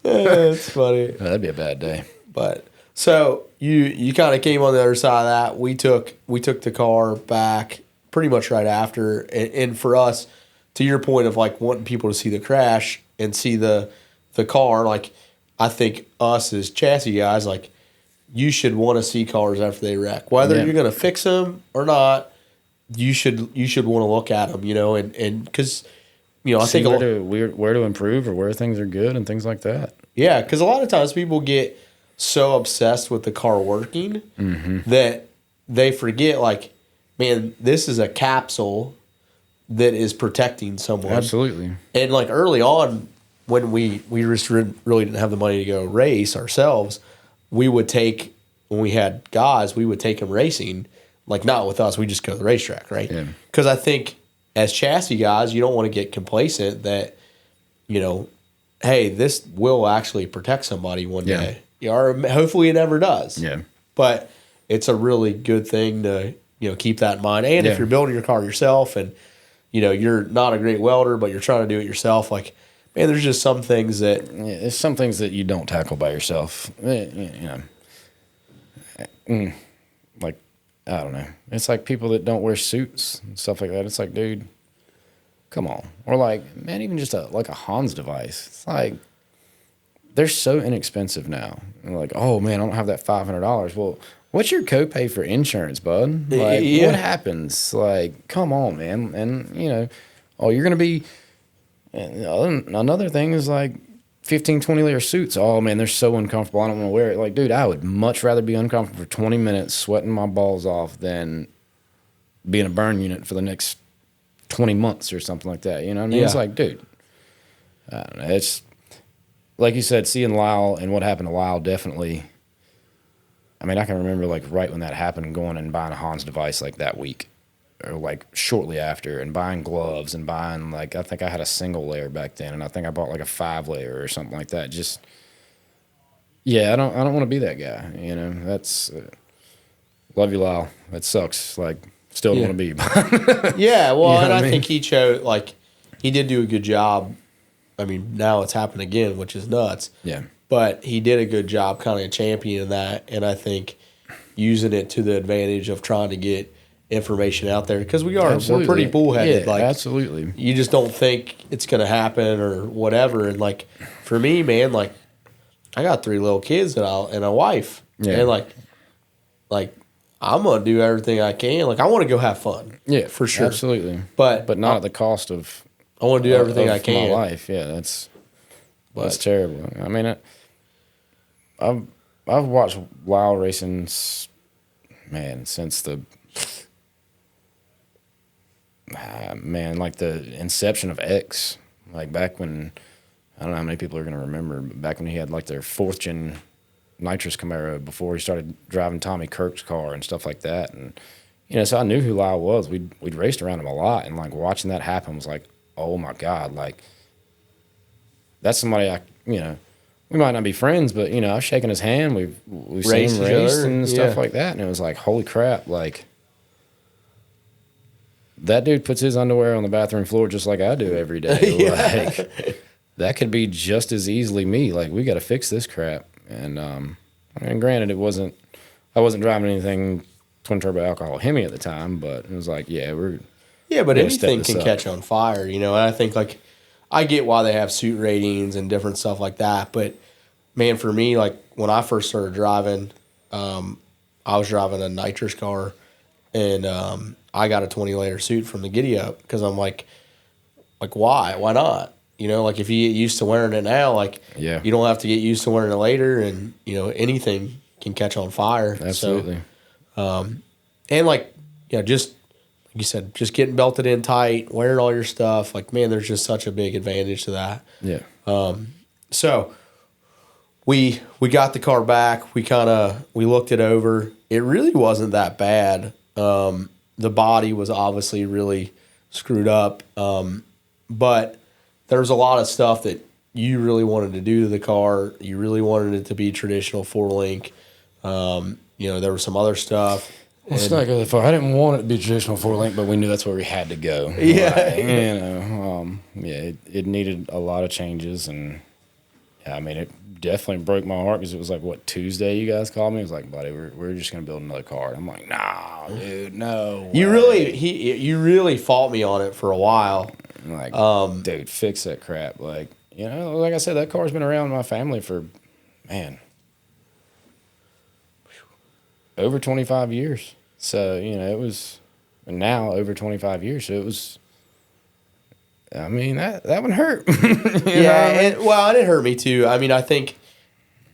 It's funny.
That'd be a bad day.
But so you kind of came on the other side of that. We took the car back pretty much right after, and for us, to your point of like wanting people to see the crash and see the car, like I think us as chassis guys, like you should want to see cars after they wreck, whether you're going to fix them or not. You should want to look at them, and because I think
where to improve or where things are good and things like that.
Yeah, because a lot of times people get so obsessed with the car working that they forget, like, man, this is a capsule that is protecting someone.
Absolutely.
And like early on, when we just really didn't have the money to go race ourselves, when we had guys, we would take them racing. Like, not with us, we just go to the racetrack, right? Because I think as chassis guys, you don't want to get complacent that, hey, this will actually protect somebody one day. Or hopefully it never does.
Yeah.
But it's a really good thing to, keep that in mind. And if you're building your car yourself and, you're not a great welder, but you're trying to do it yourself, like, man, there's just some things that...
Yeah, there's some things that you don't tackle by yourself. Like, I don't know. It's like people that don't wear suits and stuff like that. It's like, dude, come on. Or like, man, even just a Hans device. It's like, they're so inexpensive now. And like, oh man, I don't have that $500. Well, what's your copay for insurance, bud? Like, what happens? Like, come on, man. And you're going to be. Another thing is like 15, 20 layer suits. Oh man, they're so uncomfortable. I don't want to wear it. Like, dude, I would much rather be uncomfortable for 20 minutes, sweating my balls off, than be in a burn unit for the next 20 months or something like that. You know what I mean? Yeah. It's like, dude, I don't know. It's like you said, seeing Lyle and what happened to Lyle definitely. I mean, I can remember like right when that happened, going and buying a Hans device like that week, or like shortly after, and buying gloves and buying like, I think I had a single layer back then, and I think I bought like a 5 layer or something like that. Just I don't want to be that guy. That's love you, Lyle. That sucks. Like, still don't want to be.
Yeah, well, and I think he chose, like, he did do a good job. I mean, now it's happened again, which is nuts. Yeah. But he did a good job kind of championing that, and I think using it to the advantage of trying to get information out there, because we're pretty bullheaded.
Yeah,
like,
absolutely.
You just don't think it's going to happen or whatever. And like, for me, man, like, I got 3 little kids and a wife, and like I'm gonna do everything I can. Like, I want to go have fun. Yeah, for sure,
absolutely.
But
not at the cost of.
I want to do everything I can.
My life, that's terrible. I mean, I've watched Lyle racing, man, since the like the inception of X, like back when, I don't know how many people are going to remember, but back when he had like their 4th gen Nitrous Camaro before he started driving Tommy Kirk's car and stuff like that. And, so I knew who Lyle was. We'd raced around him a lot, and like watching that happen was like, oh my God, like that's somebody we might not be friends, but I've shaken his hand. We've seen him race and stuff like that. And it was like, holy crap, like, that dude puts his underwear on the bathroom floor just like I do every day. Like, that could be just as easily me. Like, we got to fix this crap. And granted, I wasn't driving anything twin turbo alcohol Hemi at the time, but it was like,
but anything can catch on fire, and I think, like, I get why they have suit ratings and different stuff like that, but man, for me, like, when I first started driving, I was driving a Nitrous car, and I got a 20 layer suit from the Giddy Up, because I'm like, why not? Like, if you get used to wearing it now, like, you don't have to get used to wearing it later, and anything can catch on fire.
Absolutely.
So, and like, just like you said, just getting belted in tight, wearing all your stuff, like, man, there's just such a big advantage to that. Yeah. So we got the car back. We looked it over. It really wasn't that bad. the body was obviously really screwed up. But there was a lot of stuff that you really wanted to do to the car. You really wanted it to be traditional 4-link. There was some other stuff.
Let's not go that far. I didn't want it to be traditional 4-link, but we knew that's where we had to go.
Yeah.
It needed a lot of changes, and it definitely broke my heart because it was like, what, Tuesday you guys called me? It was like, buddy, we're just going to build another car. I'm like, nah, dude, no way.
You really fought me on it for a while.
I'm like, dude, fix that crap. Like, like I said, that car's been around in my family for, man, over 25 years. So, it was now over 25 years. So it was, that one hurt.
And it hurt me too. I think,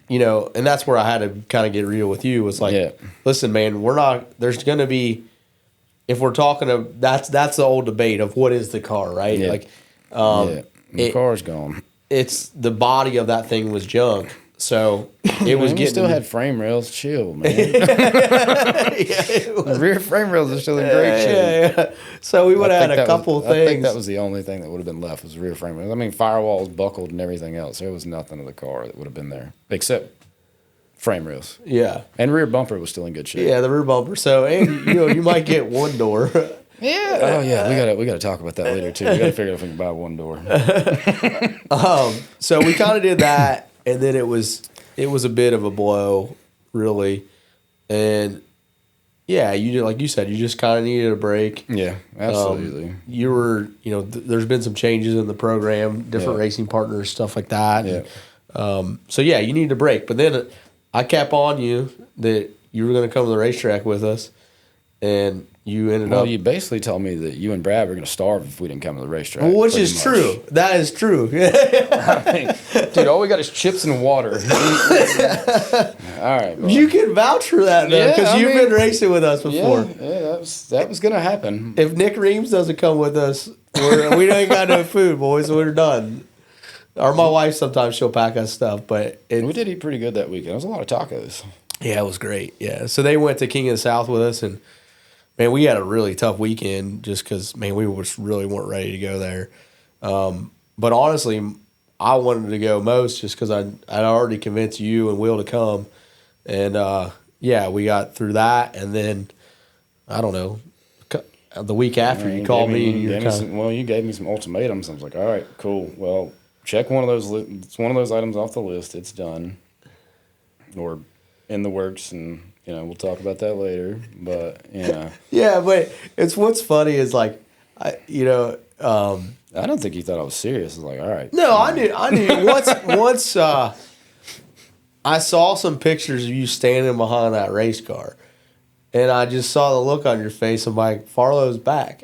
and that's where I had to kind of get real with you was like, listen, man, there's going to be, if we're talking that's the old debate of what is the car, right?
Yeah.
Like,
the car's gone.
It's the body of that thing was junk. So it was
getting. We still had frame rails. Chill, man. The rear frame rails are still in great shape.
Yeah. So we would have had a couple things.
I think that was the only thing that would have been left was rear frame rails. Firewalls buckled and everything else. There was nothing of the car that would have been there except frame rails.
Yeah.
And rear bumper was still in good shape.
Yeah, the rear bumper. So and you might get one door.
Yeah. Oh yeah, we gotta talk about that later too. We gotta figure out if we can buy one door.
So we kind of did that. And then it was a bit of a blow, really. And yeah, like you said, you just kind of needed a break.
Yeah, absolutely.
You were, there's been some changes in the program, different racing partners, stuff like that.
Yeah.
And, so yeah, you needed a break. But then I kept on you that you were going to come to the racetrack with us, and you ended up.
Well, you basically told me that you and Brad were going to starve if we didn't come to the racetrack.
Well, which is true. That is true.
Dude, all we got is chips and water. All right. Well.
You can vouch for that, though, because you've been racing with us before.
Yeah, that was going to happen.
If Nick Reams doesn't come with us, we ain't got no food, boys. We're done. Or my wife, sometimes she'll pack us stuff. But
we did eat pretty good that weekend. It was a lot of tacos.
Yeah, it was great. Yeah. So they went to King of the South with us, and man, we had a really tough weekend just because, man, we just really weren't ready to go there. But honestly, I wanted to go most just because I'd already convinced you and Will to come. And, we got through that. And then, I don't know, the week after you called me. And
you gave me some ultimatums. I was like, all right, cool. Well, check one of those. It's one of those items off the list. It's done. Or in the works, and we'll talk about that later. But
yeah, but what's funny is like, I
don't think he thought I was serious. I was like, all right.
No, I knew. Once I saw some pictures of you standing behind that race car, and I just saw the look on your face. I'm like, Farlow's back.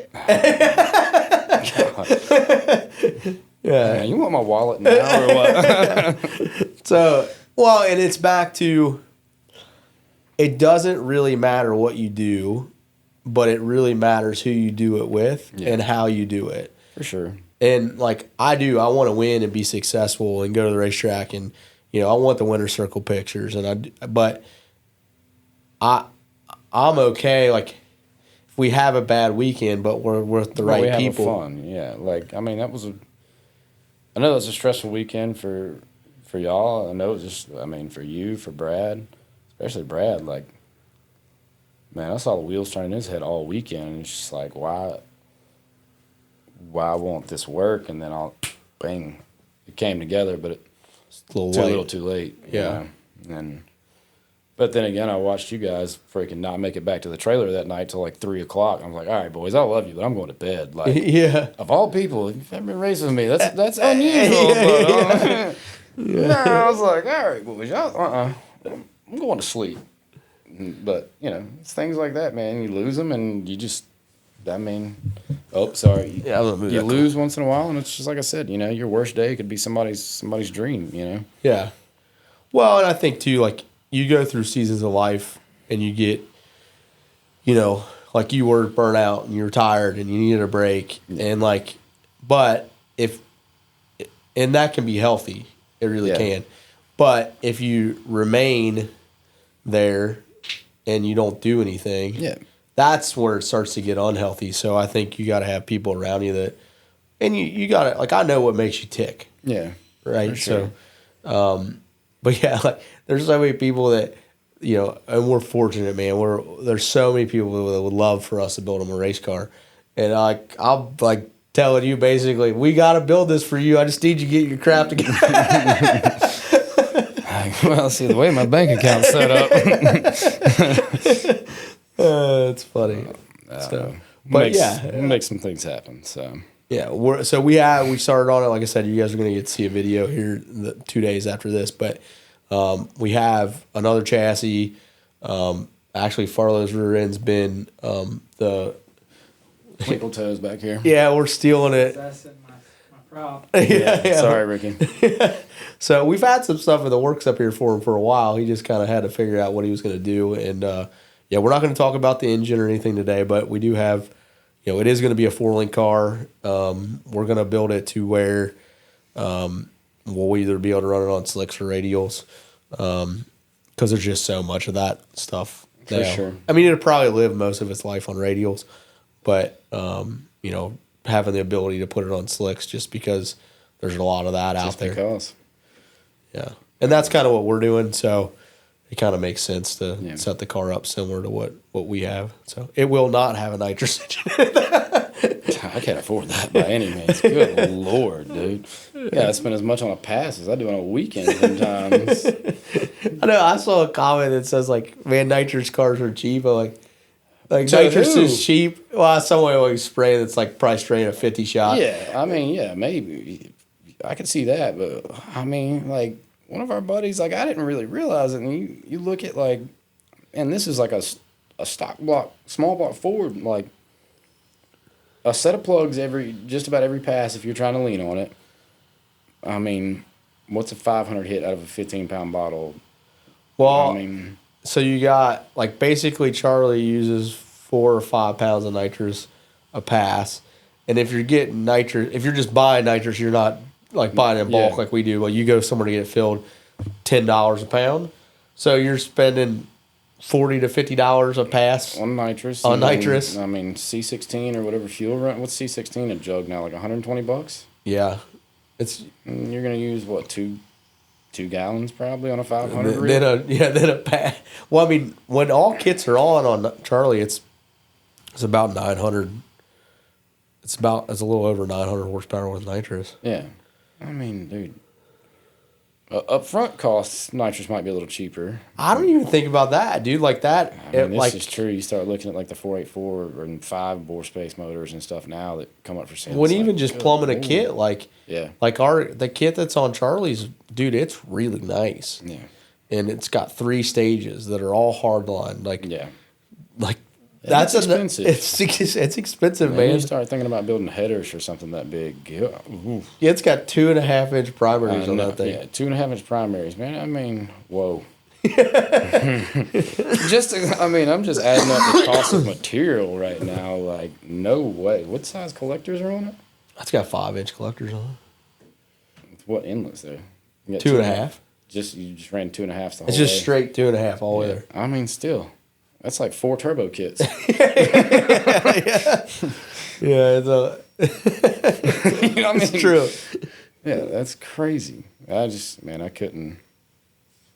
Yeah, you want my wallet now or what?
So, and it's back to. It doesn't really matter what you do, but it really matters who you do it with and how you do it.
For sure.
And like I want to win and be successful and go to the racetrack, and I want the winner's circle pictures, but I'm okay. Like if we have a bad weekend, but we're with the right people.
Fun, yeah. Like I know that was a stressful weekend for y'all. I know it was just for you, for Brad. Especially Brad, like, man, I saw the wheels turning in his head all weekend, and it's just like, why won't this work? And then bang, it came together, but it's a little too late.
Yeah.
But then again, I watched you guys freaking not make it back to the trailer that night till like 3 o'clock. I'm like, all right, boys, I love you, but I'm going to bed. Like, of all people, if you've ever been racing with me, that's unusual. I was like, all right, boys, y'all, I'm going to sleep. But, it's things like that, man. You lose them, and you just, sorry.
Yeah,
you lose once in a while, and it's just like I said, your worst day could be somebody's dream,
Yeah. Well, and I think, too, like, you go through seasons of life, and you get, like you were burnt out, and you were tired, and you needed a break. And, like, and that can be healthy. It really can. But if you remain there and you don't do anything, that's where it starts to get unhealthy. So I think you got to have people around you that, and you got to, like, I know what makes you tick.
Yeah.
Right.
Sure.
So, but yeah, like, there's so many people that, you know, and we're fortunate, man. There's so many people that would love for us to build them a race car. And I'm like telling you basically, we got to build this for you. I just need you to get your crap together.
Well, see, the way my bank account's set up.
It's funny. So, but
make some things happen. So
yeah, we started on it. Like I said, you guys are going to get to see a video here 2 days after this. But we have another chassis. Actually, Farlow's rear end's been the
twinkle toes back here.
Yeah, we're stealing it.
That's in my prop.
Yeah.
Sorry, Ricky.
So we've had some stuff in the works up here for him for a while. He just kind of had to figure out what he was going to do. And yeah, we're not going to talk about the engine or anything today, but we do have, you know, it is going to be a 4-link car. We're going to build it to where we'll either be able to run it on slicks or radials, because there's just so much of that stuff.
For sure.
I mean, it'll probably live most of its life on radials, but you know, having the ability to put it on slicks just because there's a lot of that out there.
Because.
Yeah, and that's kind of what we're doing. So it kind of makes sense to set the car up similar to what we have. So it will not have a nitrous engine.
I can't afford that by any means. Good Lord, dude. Yeah, I spend as much on a pass as I do on a weekend sometimes.
I know. I saw a comment that says, like, man, nitrous cars are cheap. I'm like
To
nitrous
who?
is cheap. Well, someone always spray that's like probably spraying a 50 shot.
Yeah, I mean, yeah, maybe. I could see that, but I mean, like, one of our buddies, like, I didn't really realize it. And you look at, like, and this is like a stock block, small block Ford, like, a set of plugs just about every pass if you're trying to lean on it. I mean, what's a 500 hit out of a 15-pound bottle?
Well,
I mean,
so you got, like, basically Charlie uses 4 or 5 pounds of nitrous a pass. And if you're getting nitrous, if you're just buying nitrous, you're not, like, buying in bulk like we do. Well, you go somewhere to get it filled, $10 a pound. So you're spending $40 to $50 a pass
on nitrous.
On nitrous.
I mean, C16 or whatever fuel run. What's C16 a jug now? Like $120?
Yeah, it's.
And you're gonna use what, two gallons probably on a 500.
Then a pass. Well, I mean, when all kits are on Charlie, it's about 900. It's a little over 900 horsepower with nitrous.
Yeah, I mean, dude. Upfront costs, nitrous might be a little cheaper.
I don't even think about that, dude. Like that.
I mean, this is true. You start looking at like the 484 and 5 bore space motors and stuff now that come up for sale.
When even just plumbing a kit, like the kit that's on Charlie's, dude, it's really nice.
Yeah,
and it's got 3 stages that are all hardline. Like that's
expensive.
It's expensive, man.
You start thinking about building headers or something that big. Yeah,
it's got 2.5-inch primaries on that thing.
Yeah, 2.5-inch primaries, man. I mean, whoa. I'm just adding up the cost of material right now. Like, no way. What size collectors are on it?
It's got 5-inch collectors on it.
What inlets there?
2.5.
You just ran 2.5 the whole
It's just
way.
straight 2.5 all the way there.
I mean, still. That's like 4 turbo kits.
Yeah, it's a.
You know what I mean?
It's true.
Yeah, that's crazy. I couldn't.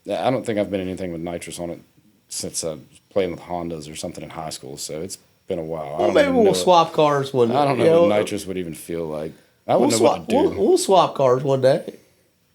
I don't think I've been anything with nitrous on it since I was playing with Hondas or something in high school. So it's been a while.
Well, maybe we'll swap cars one day.
I don't know what nitrous would even feel like. I wouldn't know what to do.
We'll swap cars one day.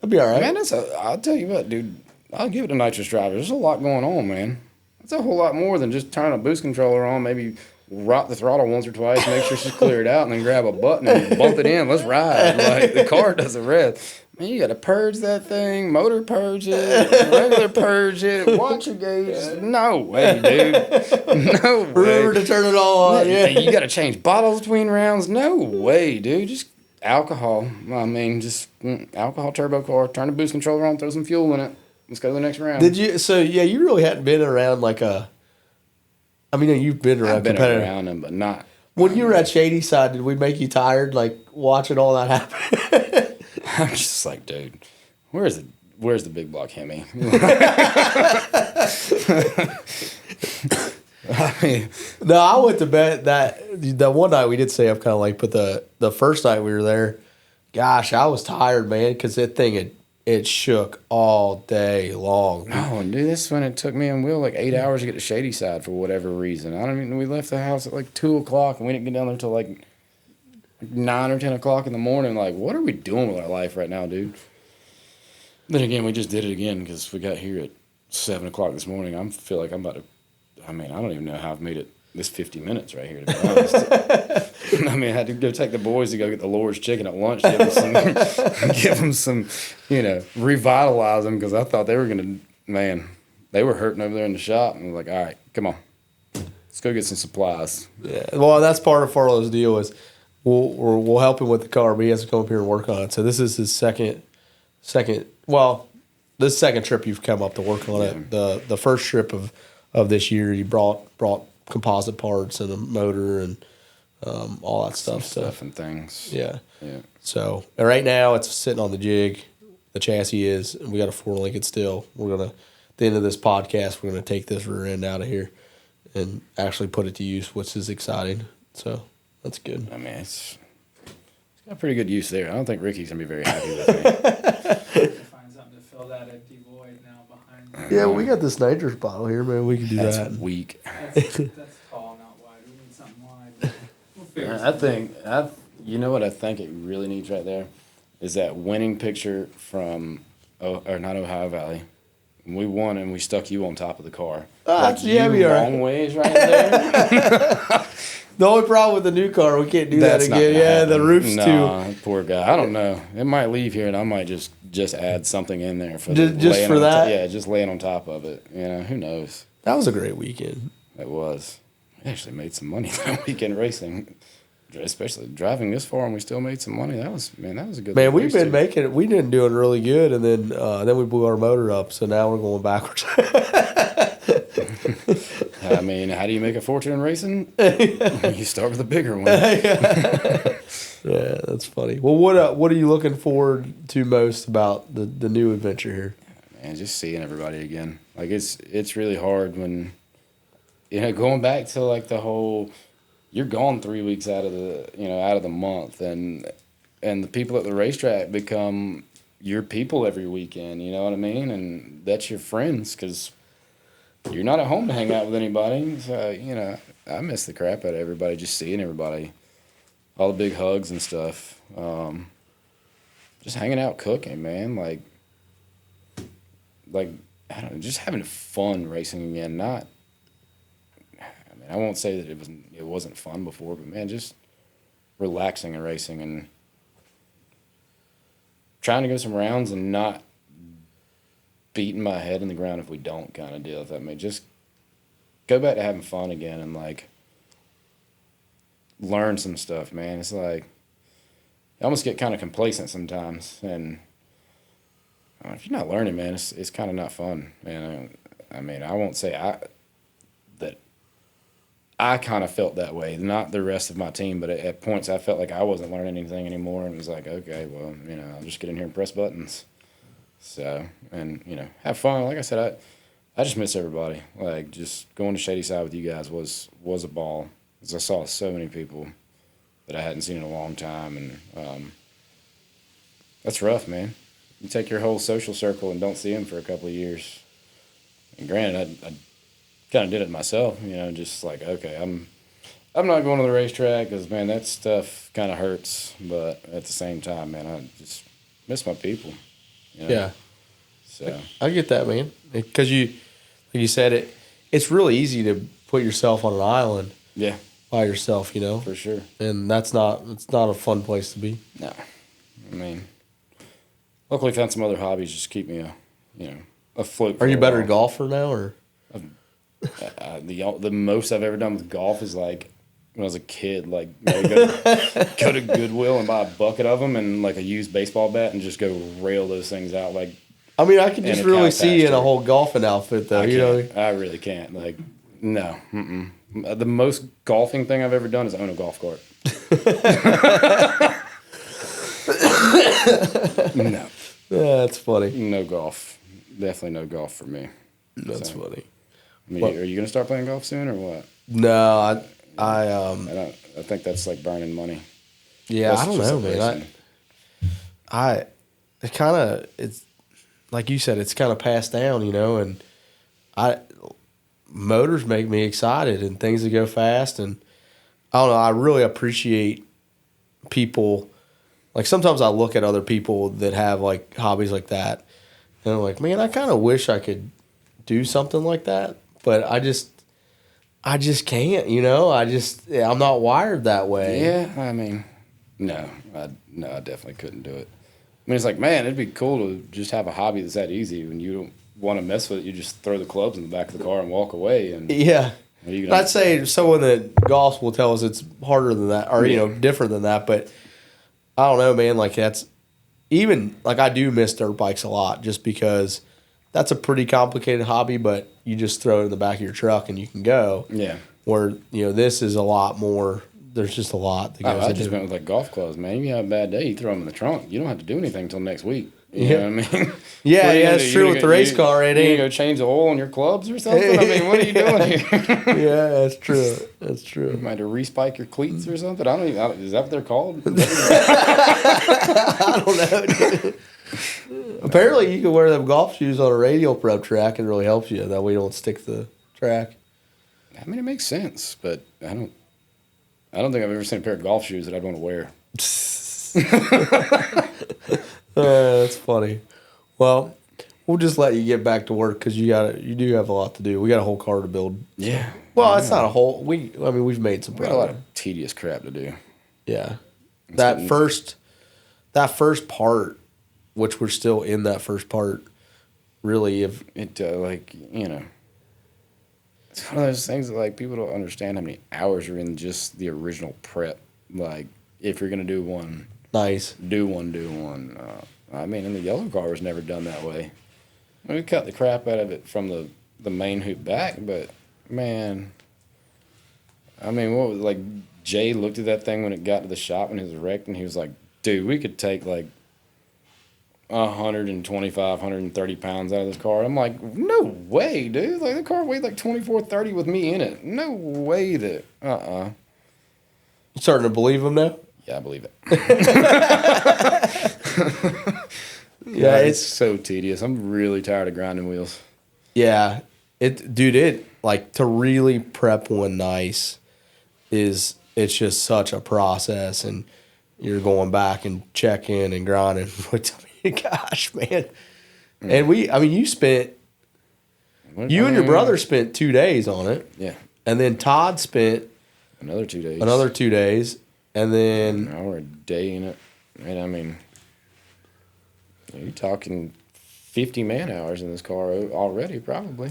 That'd be all right.
Man, I'll tell you what, dude. I'll give it to nitrous drivers. There's a lot going on, man. It's a whole lot more than just turn a boost controller on, maybe rock the throttle once or twice, make sure she's cleared out, and then grab a button and bump it in. Let's ride. Like, the car doesn't rest. Man, you got to purge that thing, motor purge it, regular purge it, watch your gauge. No way, dude. No way.
Remember to turn it all on. Yeah.
You got to change bottles between rounds. No way, dude. Just alcohol. I mean, just alcohol turbo car, turn the boost controller on, throw some fuel in it. Let's go to the next round.
Did you? So yeah, you really hadn't been around like a. I mean, you've been around.
I've been around them, but not.
When you were at Shady Side, did we make you tired, like watching all that happen?
I'm just like, dude, where's the big block Hemi? I mean,
No, I went to bed that one night we did stay up kind of late, but the first night we were there, gosh, I was tired, man, because that thing it shook all day long.
oh, dude, this one it took me and Will like 8 hours to get to Shady Side for whatever reason. I don't even. We left the house at like 2 o'clock, and we didn't get down there until like 9 or 10 o'clock in the morning. Like, what are we doing with our life right now, dude? Then again, we just did it again because we got here at 7 o'clock this morning. I feel like I'm about to. I mean, I don't even know how I've made it this 50 minutes right here, to be honest. I mean, I had to go take the boys to go get the Lord's chicken at lunch, give them some, revitalize them, because I thought they were going to, man, they were hurting over there in the shop. And I was like, all right, come on. Let's go get some supplies.
Yeah, well, that's part of Farlow's deal is we'll help him with the car, but he has to come up here and work on it. So this is his second this second trip you've come up to work on it. The first trip of this year, you brought composite parts and a motor and all that stuff.
And things.
Yeah.
Yeah.
So right now it's sitting on the jig. The chassis is, and we got a 4-link still. We're gonna, at the end of this podcast, we're gonna take this rear end out of here and actually put it to use, which is exciting. So that's good.
I mean, it's got pretty good use there. I don't think Ricky's gonna be very happy with me.
Find something to fill that empty void now behind.
Yeah, we got this nitrous bottle here, man. We can do
That's
that.
weak.
That's tall, not wide. We need something wide. We'll figure
I think you know what I think it really needs right there is that winning picture from not Ohio Valley. We won and we stuck you on top of the car.
Yeah, we are
long ways right there.
The only problem with the new car, we can't do
That's
that
not
again.
gonna
Yeah,
happen.
the roof's
Nah, poor guy. I don't know. It might leave here and I might just add something in there for
Just
laying
for
on
that?
yeah, just laying on top of it. Who knows?
That was a great weekend.
It was. We actually made some money that weekend racing, especially driving this far, and we still made some money. That was a good.
Man, we've
race
been
too.
making it. We've been doing really good, and then we blew our motor up, so now we're going backwards.
I mean, how do you make a fortune in racing? You start with a bigger one.
Yeah, that's funny. Well, what are you looking forward to most about the new adventure here?
Man, just seeing everybody again. Like it's really hard when going back to like the whole you're gone 3 weeks out of the month, and the people at the racetrack become your people every weekend. You know what I mean? And that's your friends because you're not at home to hang out with anybody. So I miss the crap out of everybody. Just seeing everybody, all the big hugs and stuff. Just hanging out, cooking, man. Like I don't know, just having fun racing again. I won't say that it wasn't fun before, but man, just relaxing and racing and trying to go some rounds and not beating my head in the ground if we don't kind of deal. If that may just go back to having fun again and like learn some stuff, man. It's like I almost get kind of complacent sometimes, and if you're not learning, man, it's kind of not fun. And I mean, I won't say that I kind of felt that way, not the rest of my team, but at points I felt like I wasn't learning anything anymore, and it was like, okay, well, I'll just get in here and press buttons. So, and have fun. Like I said, I just miss everybody. Like just going to Shady Side with you guys was a ball, because I saw so many people that I hadn't seen in a long time, and that's rough, man. You take your whole social circle and don't see them for a couple of years. And granted, I kind of did it myself, just like, okay, I'm not going to the racetrack because, man, that stuff kind of hurts. But at the same time, man, I just miss my people.
Yeah.
So
I get that, man. Because like you said, it's really easy to put yourself on an island.
Yeah.
By yourself,
For sure.
And it's not a fun place to be.
No. I mean, luckily found some other hobbies just to keep me, afloat.
Are you a better golfer now, or?
The most I've ever done with golf is like when I was a kid, like maybe go to Goodwill and buy a bucket of them and like a used baseball bat and just go rail those things out. Like,
I mean, I can just really see you in a whole golfing outfit, though.
I really can't. Like, no. The most golfing thing I've ever done is own a golf cart. No.
Yeah, that's funny.
No golf. Definitely no golf for me.
That's funny.
I mean, are you gonna start playing golf soon or what?
No,
I think that's like burning money.
Yeah,
Plus
I don't
it's just
know,
like
man.
racing.
It kind of, it's like you said, it's kind of passed down, and motors make me excited and things that go fast. And I don't know, I really appreciate people. Like sometimes I look at other people that have like hobbies like that and I'm like, man, I kind of wish I could do something like that, but I just can't, I'm not wired that way.
Yeah, I mean, no, I definitely couldn't do it. I mean, it's like, man, it'd be cool to just have a hobby that's that easy. When you don't want to mess with it, you just throw the clubs in the back of the car and walk away. And
Yeah. I'd say someone that golfs will tell us it's harder than that or, different than that. But I don't know, man. Like that's even like I do miss dirt bikes a lot just because that's a pretty complicated hobby, but you just throw it in the back of your truck and you can go.
Yeah.
Where, this is a lot more. There's just a lot that goes
I
into
just
it.
went with like golf clubs, man. You have a bad day, you throw them in the trunk. You don't have to do anything until next week. You know what I mean?
Yeah, that's true with the race car. It ain't.
You go change the oil on your clubs or something? I mean, what are you doing here?
Yeah, that's true. That's true.
You might have to respike your cleats or something? Is that what they're called?
I don't know. Apparently, you can wear them golf shoes on a radial prep track. It really helps you. That way you don't stick the track.
I mean, it makes sense, but I don't think I've ever seen a pair of golf shoes that I'd want to wear.
That's funny. Well, we'll just let you get back to work because you do have a lot to do. We got a whole car to build.
Yeah.
Well, it's not a whole. We've made some
We got a lot
progress.
of tedious crap to do.
Yeah. That first part, which we're still in that first part, really, if
It, it's one of those things that, like, people don't understand how many hours are in just the original prep. Like, if you're going to do one,
nice.
do one. I mean, and the yellow car was never done that way. We cut the crap out of it from the main hoop back, but, man, I mean, what was, like, Jay looked at that thing when it got to the shop and it was wrecked, and he was like, dude, we could take, like, 125, 130 pounds out of this car. I'm like, no way, dude. Like, the car weighed like 24, 30 with me in it. No way that,
You starting to believe him now?
Yeah, I believe it.
Yeah,
it's so tedious. I'm really tired of grinding wheels.
Yeah, it like to really prep one nice it's just such a process, and you're going back and checking and grinding. Gosh, man. And you and your brother spent 2 days on it.
Yeah.
And then Todd spent
Another 2 days.
another 2 days. And then
An hour a day in it. And I mean, you're talking 50 man hours in this car already, probably.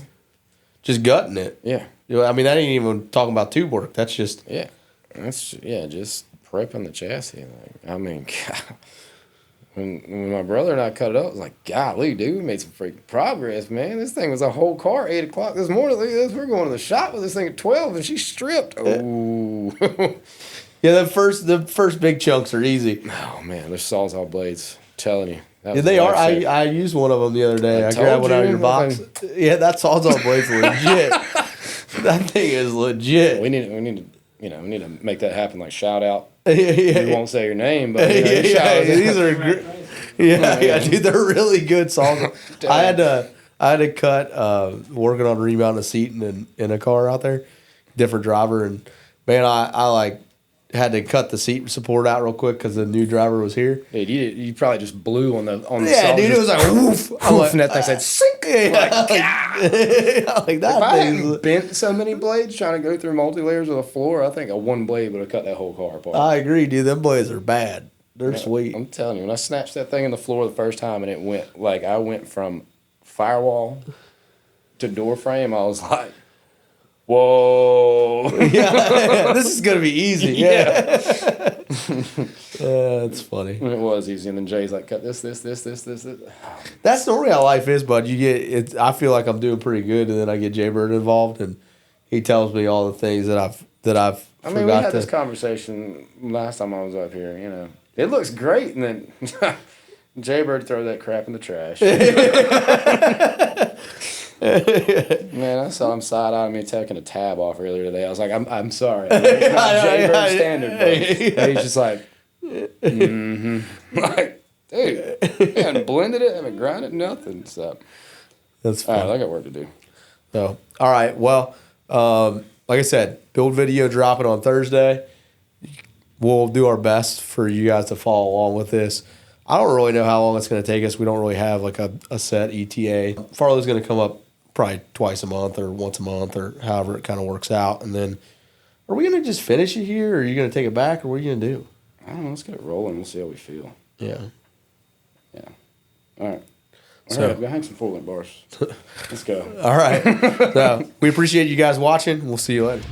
just gutting it.
Yeah.
I mean, that ain't even talking about tube work. That's just
Yeah. Just prepping the chassis. Like, I mean, God. When my brother and I cut it up, I was like, golly, dude, we made some freaking progress, man. This thing was a whole car, 8 o'clock this morning. Look at this. We're going to the shop with this thing at 12, and she stripped. Oh.
yeah. The first big chunks are easy.
Oh, man, they're Sawzall blades. I'm telling you.
Yeah, they are. I used one of them the other day. I grabbed one out of your box. Yeah, that Sawzall blade's legit. That thing is legit.
We need to make that happen. Like, shout out.
Yeah.
We won't say your name, but
these are great. Yeah, dude, they're really good Sawzall. I had to cut working on remounting a seat in a car out there, different driver, and man, I like had to cut the seat support out real quick because the new driver was here.
Dude, you probably just blew on the
Yeah, dude, it was like woof. I'm like,
and that thing said sink.
Like that
If I
thing.
hadn't bent so many blades trying to go through multi-layers of the floor, I think a one blade would have cut that whole car apart.
I agree, dude. Them blades are bad. They're sweet.
I'm telling you, when I snatched that thing in the floor the first time and it went, like, I went from firewall to door frame, I was like, whoa.
Yeah, this is gonna be easy. Yeah, it's funny.
And it was easy, and then Jay's like, cut this.
That's normally how life is, bud. You get it. I feel like I'm doing pretty good, and then I get Jaybird involved, and he tells me all the things that I've.
I mean, we had this conversation last time I was up here. You know, it looks great, and then Jaybird throw that crap in the trash. Man, I saw him side-eyeing me taking a tab off earlier today. I was like, I'm sorry. It's not Jaybird standard, but he's just like, like, dude, I haven't blended it, I haven't grinded nothing. So,
That's
all
fine.
right, I got work to do.
So, all right. Well, like I said, build video dropping on Thursday. We'll do our best for you guys to follow along with this. I don't really know how long it's going to take us. We don't really have like a set ETA. Farlow's going to come up probably twice a month or once a month or however it kind of works out. And then are we going to just finish it here or are you going to take it back or what are you going to do?
I don't know. Let's get it rolling. We'll see how we feel.
Yeah.
Yeah. All right. All
So-
right, go hang some full length bars. Let's go.
All right. So we appreciate you guys watching. We'll see you later.